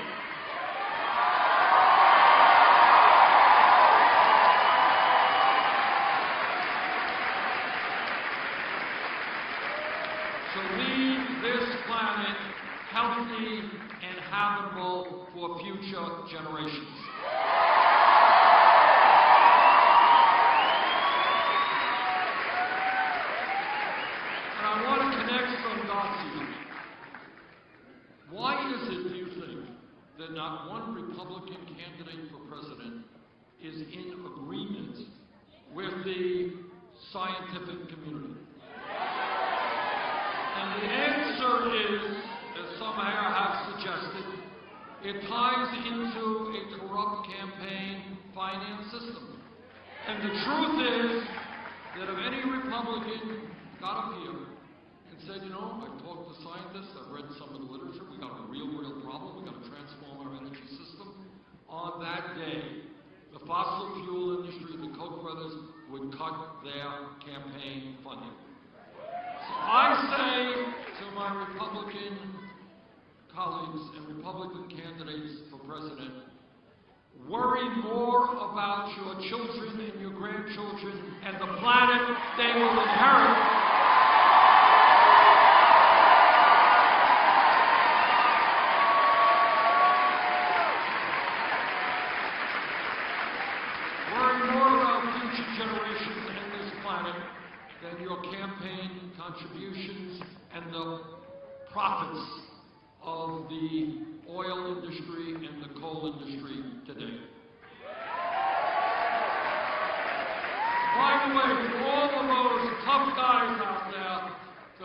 Speaker 4: to leave this planet healthy and habitable for future future generations. And I want to connect some dots here. Why is it, do you think, that not one Republican candidate for president is in agreement with the scientific community? And the answer is, as some here have suggested, it ties into a corrupt campaign finance system. And the truth is that if any Republican got up here and said, you know, I've talked to scientists, I've read some of the literature, we got a real problem, we got to transform our energy system, on that day, the fossil fuel industry, the Koch brothers, would cut their campaign funding. So I say to my Republican colleagues and Republican candidates for president, worry more about your children and your grandchildren and the planet they will inherit. Generations in this planet than your campaign contributions and the profits of the oil industry and the coal industry today. By the way, for all of those tough guys out there,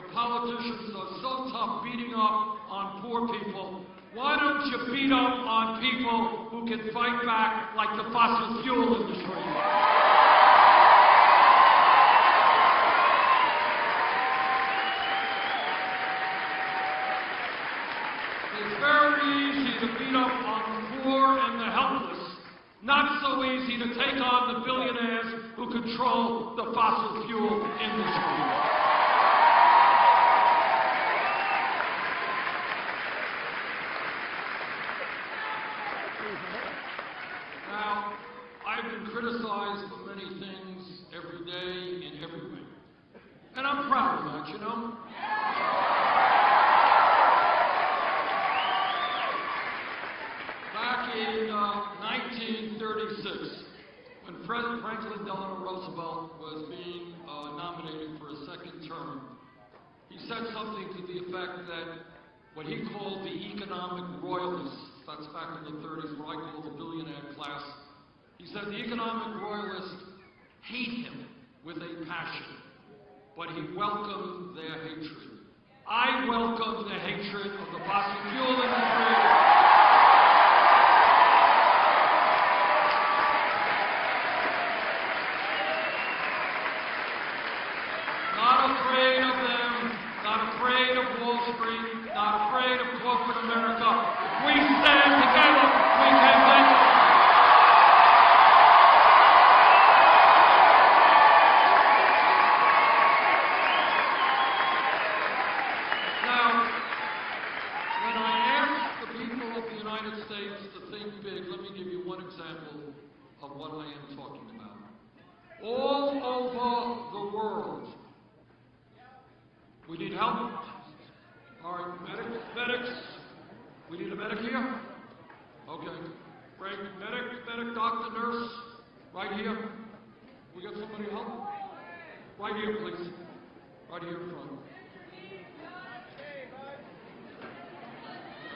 Speaker 4: the politicians are so tough beating up on poor people. Why don't you beat up on people who can fight back like the fossil fuel industry? It's very easy to beat up on the poor and the helpless. Not so easy to take on the billionaires who control the fossil fuel industry. Now, I've been criticized for many things every day in every way. And I'm proud of that, you know? Back in 1936, when President Franklin Delano Roosevelt was being nominated for a second term, he said something to the effect that what he called the economic royalists, that's back in the 30s, what I call the billionaire class, he said the economic royalists hate him with a passion, but he welcomed their hatred. I welcome the hatred of the fossil fuel industry. Not afraid of Wall Street, not afraid of corporate America. If we stand together, we can make it. Now, when I ask the people of the United States to think big, let me give you one example of what I am talking about. All over the world, we need help. All right, medics. We need a medic here? Okay. Great. Medic, doctor, nurse. Right here. We got somebody to help? Right here, please. Right here in front.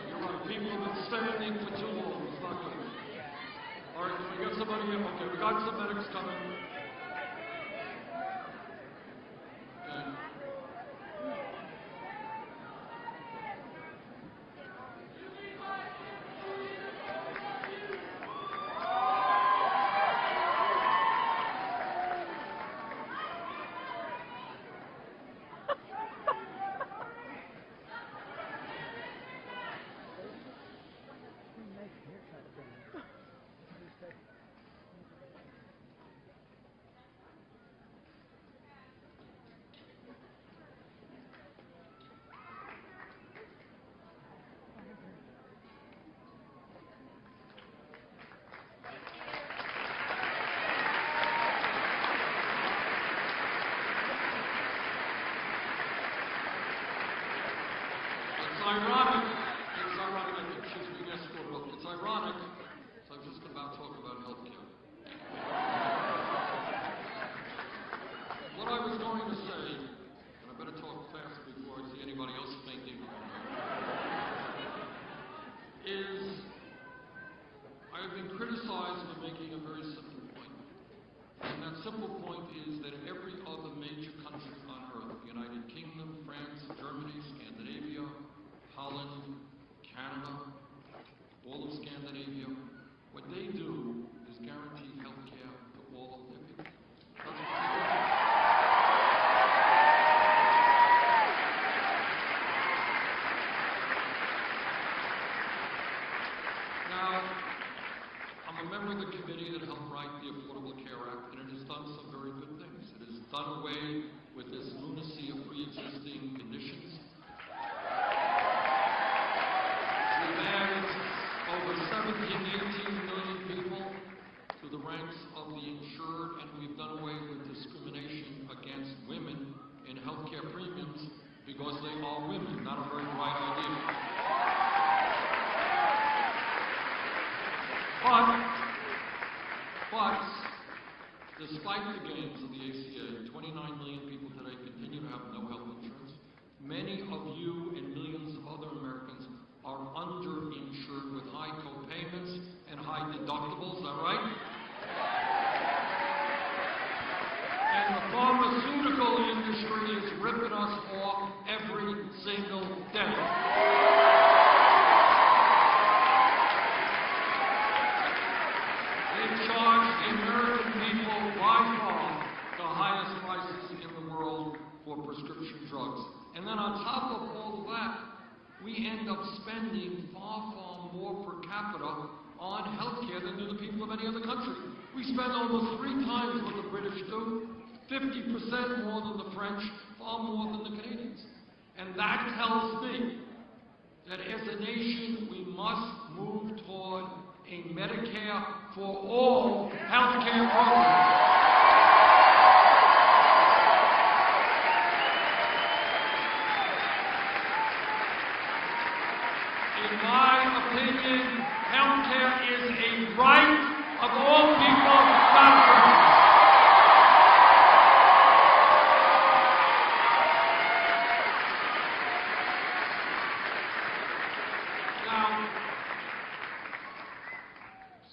Speaker 4: You're right. People have been standing for too long. It's not good. All right, can we get somebody here? Okay, we got some medics coming. Okay. I've been criticized for making a very simple point. And that simple point is that every other major country on earth, the United Kingdom, France, Germany, Scandinavia, Holland, Canada, all of Scandinavia, what they do is guarantee health care to all of their people. That's what they do. Now, I'm a member of the committee that helped write the Affordable Care Act, and it has done some very good things. It has done away with this lunacy of pre-existing conditions. We've added over 17, 18 million people to the ranks of the insured, and we've done away with discrimination against women in healthcare premiums because they are women. Not a very bright idea. But, despite the gains of the ACA, 29 million people today continue to have no health insurance. Many of you and millions of other Americans are underinsured with high co-payments and high deductibles, is that right? And the pharmaceutical industry is ripping us off every single day. Charge the American people by far the highest prices in the world for prescription drugs. And then on top of all of that, we end up spending far, far more per capita on health care than do the people of any other country. We spend almost 3 times what the British do, 50% more than the French, far more than the Canadians. And that tells me that as a nation, we must move toward a Medicare for all healthcare program. In my opinion, healthcare is a right of all people, not a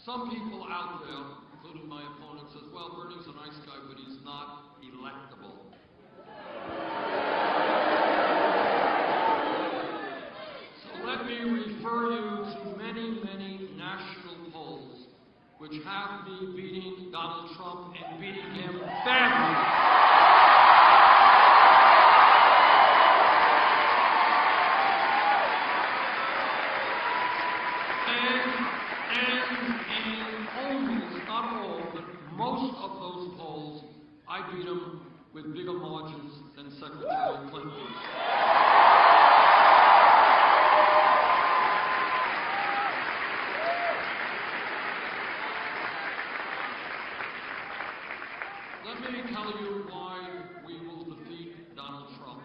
Speaker 4: Some people out there, including my opponent, says, well, Bernie's a nice guy, but he's not electable. So let me refer you to many, many national polls which have me beating Donald Trump and beating him badly. Most of those polls, I beat them with bigger margins than Secretary Clinton. Let me tell you why we will defeat Donald Trump.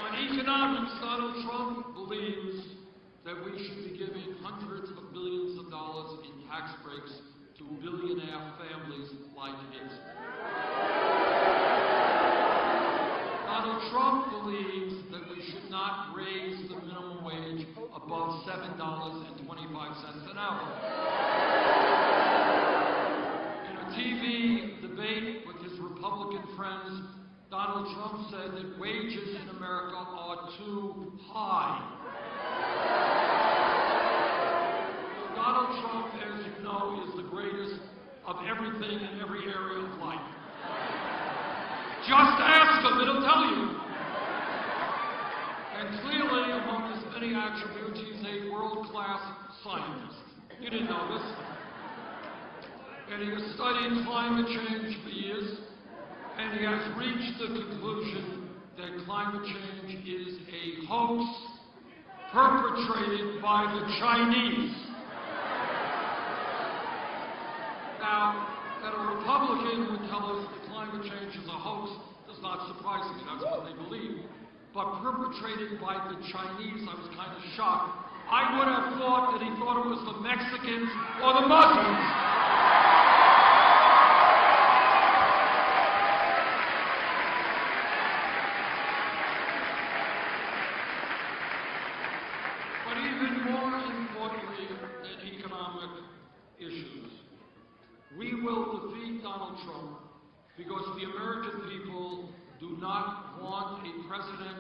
Speaker 4: On economics, Donald Trump believes that we should be giving hundreds of billions of dollars in tax breaks to billionaire families like his. Donald Trump believes that we should not raise the minimum wage above $7.25 an hour. In a TV debate with his Republican friends, Donald Trump said that wages in America are too high. Donald Trump, as you know, is the greatest of everything in every area of life. Just ask him, it'll tell you. And clearly, among his many attributes, he's a world-class scientist. You didn't know this. And he has studied climate change for years, and he has reached the conclusion that climate change is a hoax perpetrated by the Chinese. Now, that a Republican would tell us that climate change is a hoax does not surprise me. That's what they believe. But perpetrated by the Chinese, I was kind of shocked. I would have thought that he thought it was the Mexicans or the Muslims. But even and economic issues. We will defeat Donald Trump because the American people do not want a president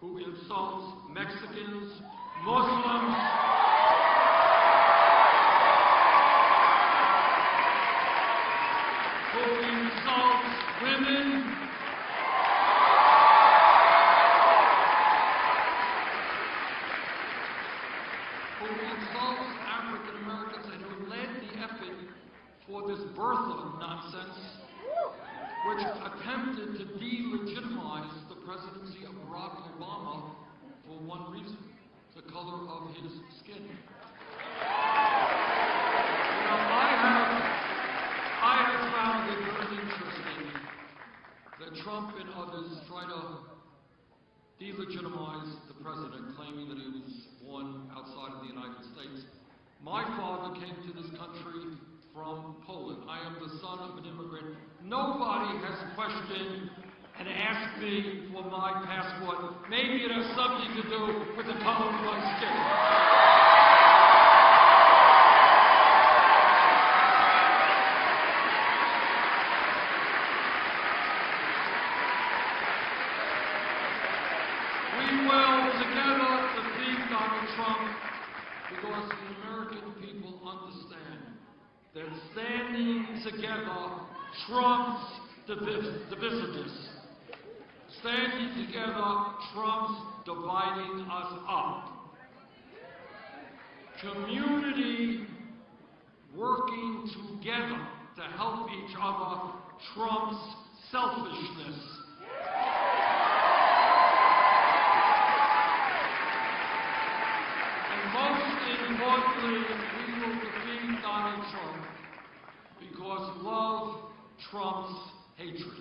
Speaker 4: who insults Mexicans, Muslims, who insults women, who insults African Americans, and who led the effort for this birther nonsense, which attempted to delegitimize the presidency of Barack Obama for one reason: the color of his skin. You know, I have found it very interesting that Trump and others try to delegitimize the president, claiming that he was born outside of the United States. My father came to this country from Poland. I am the son of an immigrant. Nobody has questioned and asked me for my passport. Maybe it has something to do with the color of my skin. We will together defeat Donald Trump because the American people understand that standing together trumps divisiveness. Standing together trumps dividing us up. Community working together to help each other trumps selfishness. And most importantly, we will defeat Donald Trump because love trumps hatred.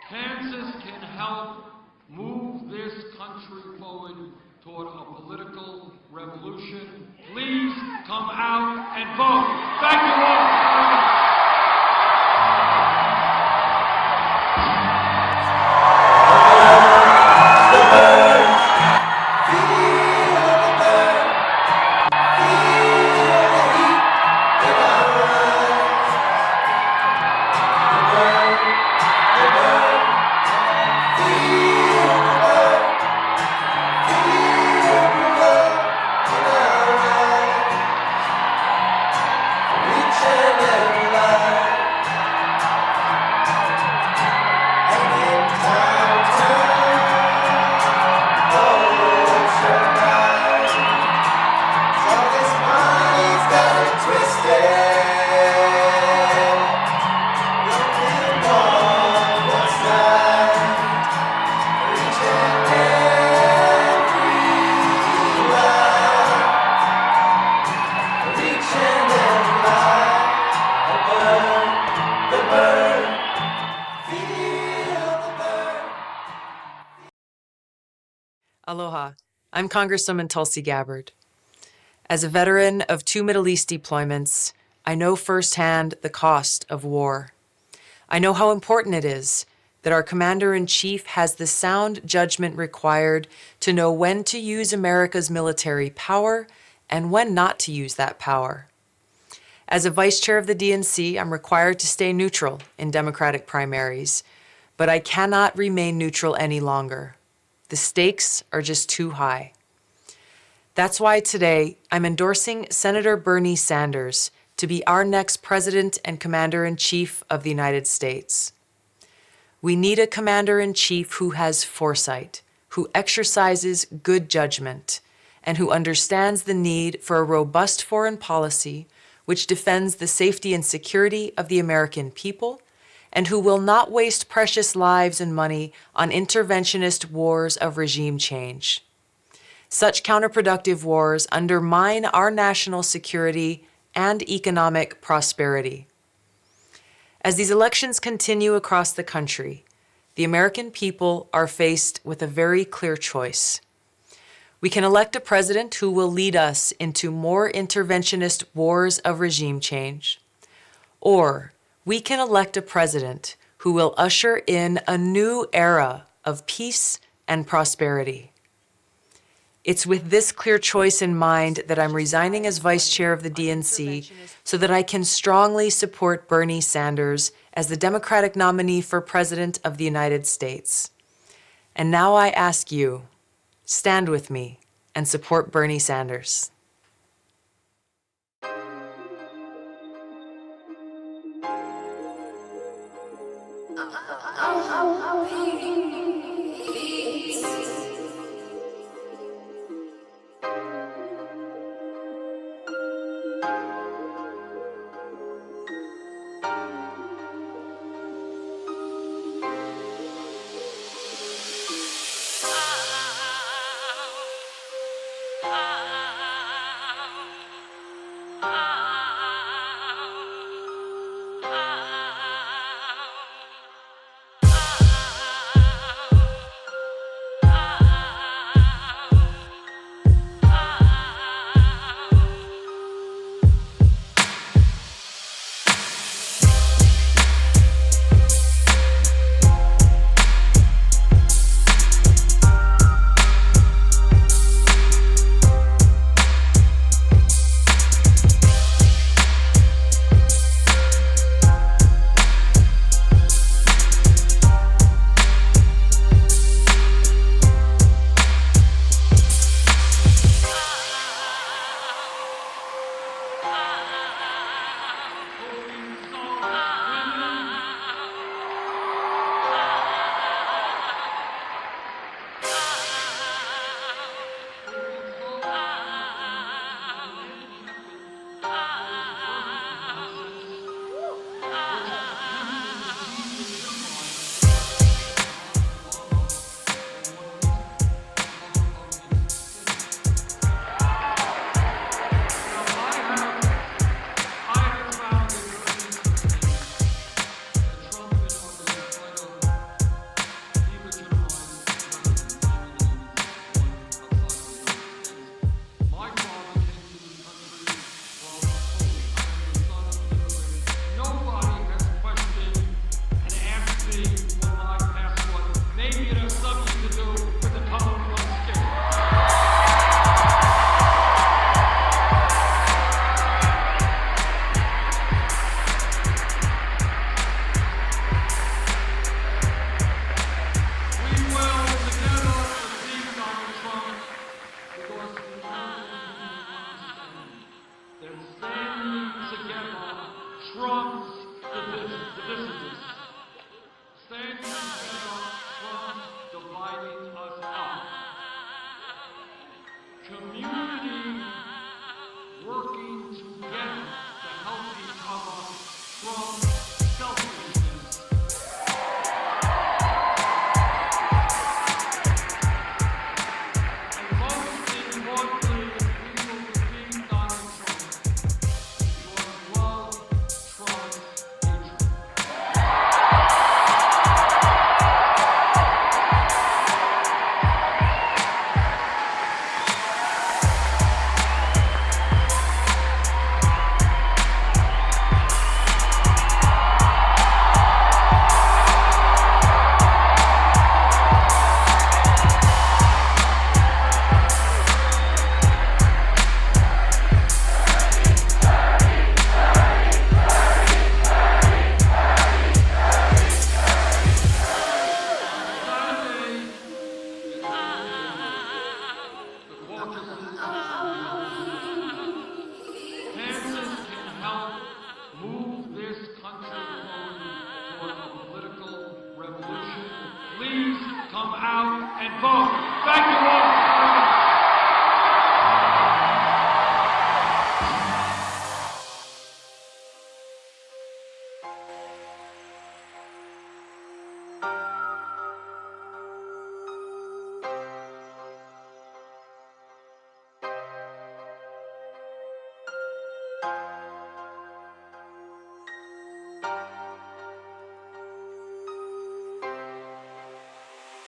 Speaker 4: Kansas can help move this country forward toward a political revolution. Please come out and vote. Thank you all.
Speaker 1: Aloha. I'm Congresswoman Tulsi Gabbard. As a veteran of 2 Middle East deployments, I know firsthand the cost of war. I know how important it is that our Commander-in-Chief has the sound judgment required to know when to use America's military power and when not to use that power. As a Vice Chair of the DNC, I'm required to stay neutral in Democratic primaries, but I cannot remain neutral any longer. The stakes are just too high. That's why today I'm endorsing Senator Bernie Sanders to be our next President and Commander-in-Chief of the United States. We need a Commander-in-Chief who has foresight, who exercises good judgment, and who understands the need for a robust foreign policy which defends the safety and security of the American people and who will not waste precious lives and money on interventionist wars of regime change. Such counterproductive wars undermine our national security and economic prosperity. As these elections continue across the country, the American people are faced with a very clear choice. We can elect a president who will lead us into more interventionist wars of regime change, or we can elect a president who will usher in a new era of peace and prosperity. It's with this clear choice in mind that I'm resigning as vice chair of the DNC so that I can strongly support Bernie Sanders as the Democratic nominee for President of the United States. And now I ask you, stand with me and support Bernie Sanders.
Speaker 4: Standing together trumps the divisions.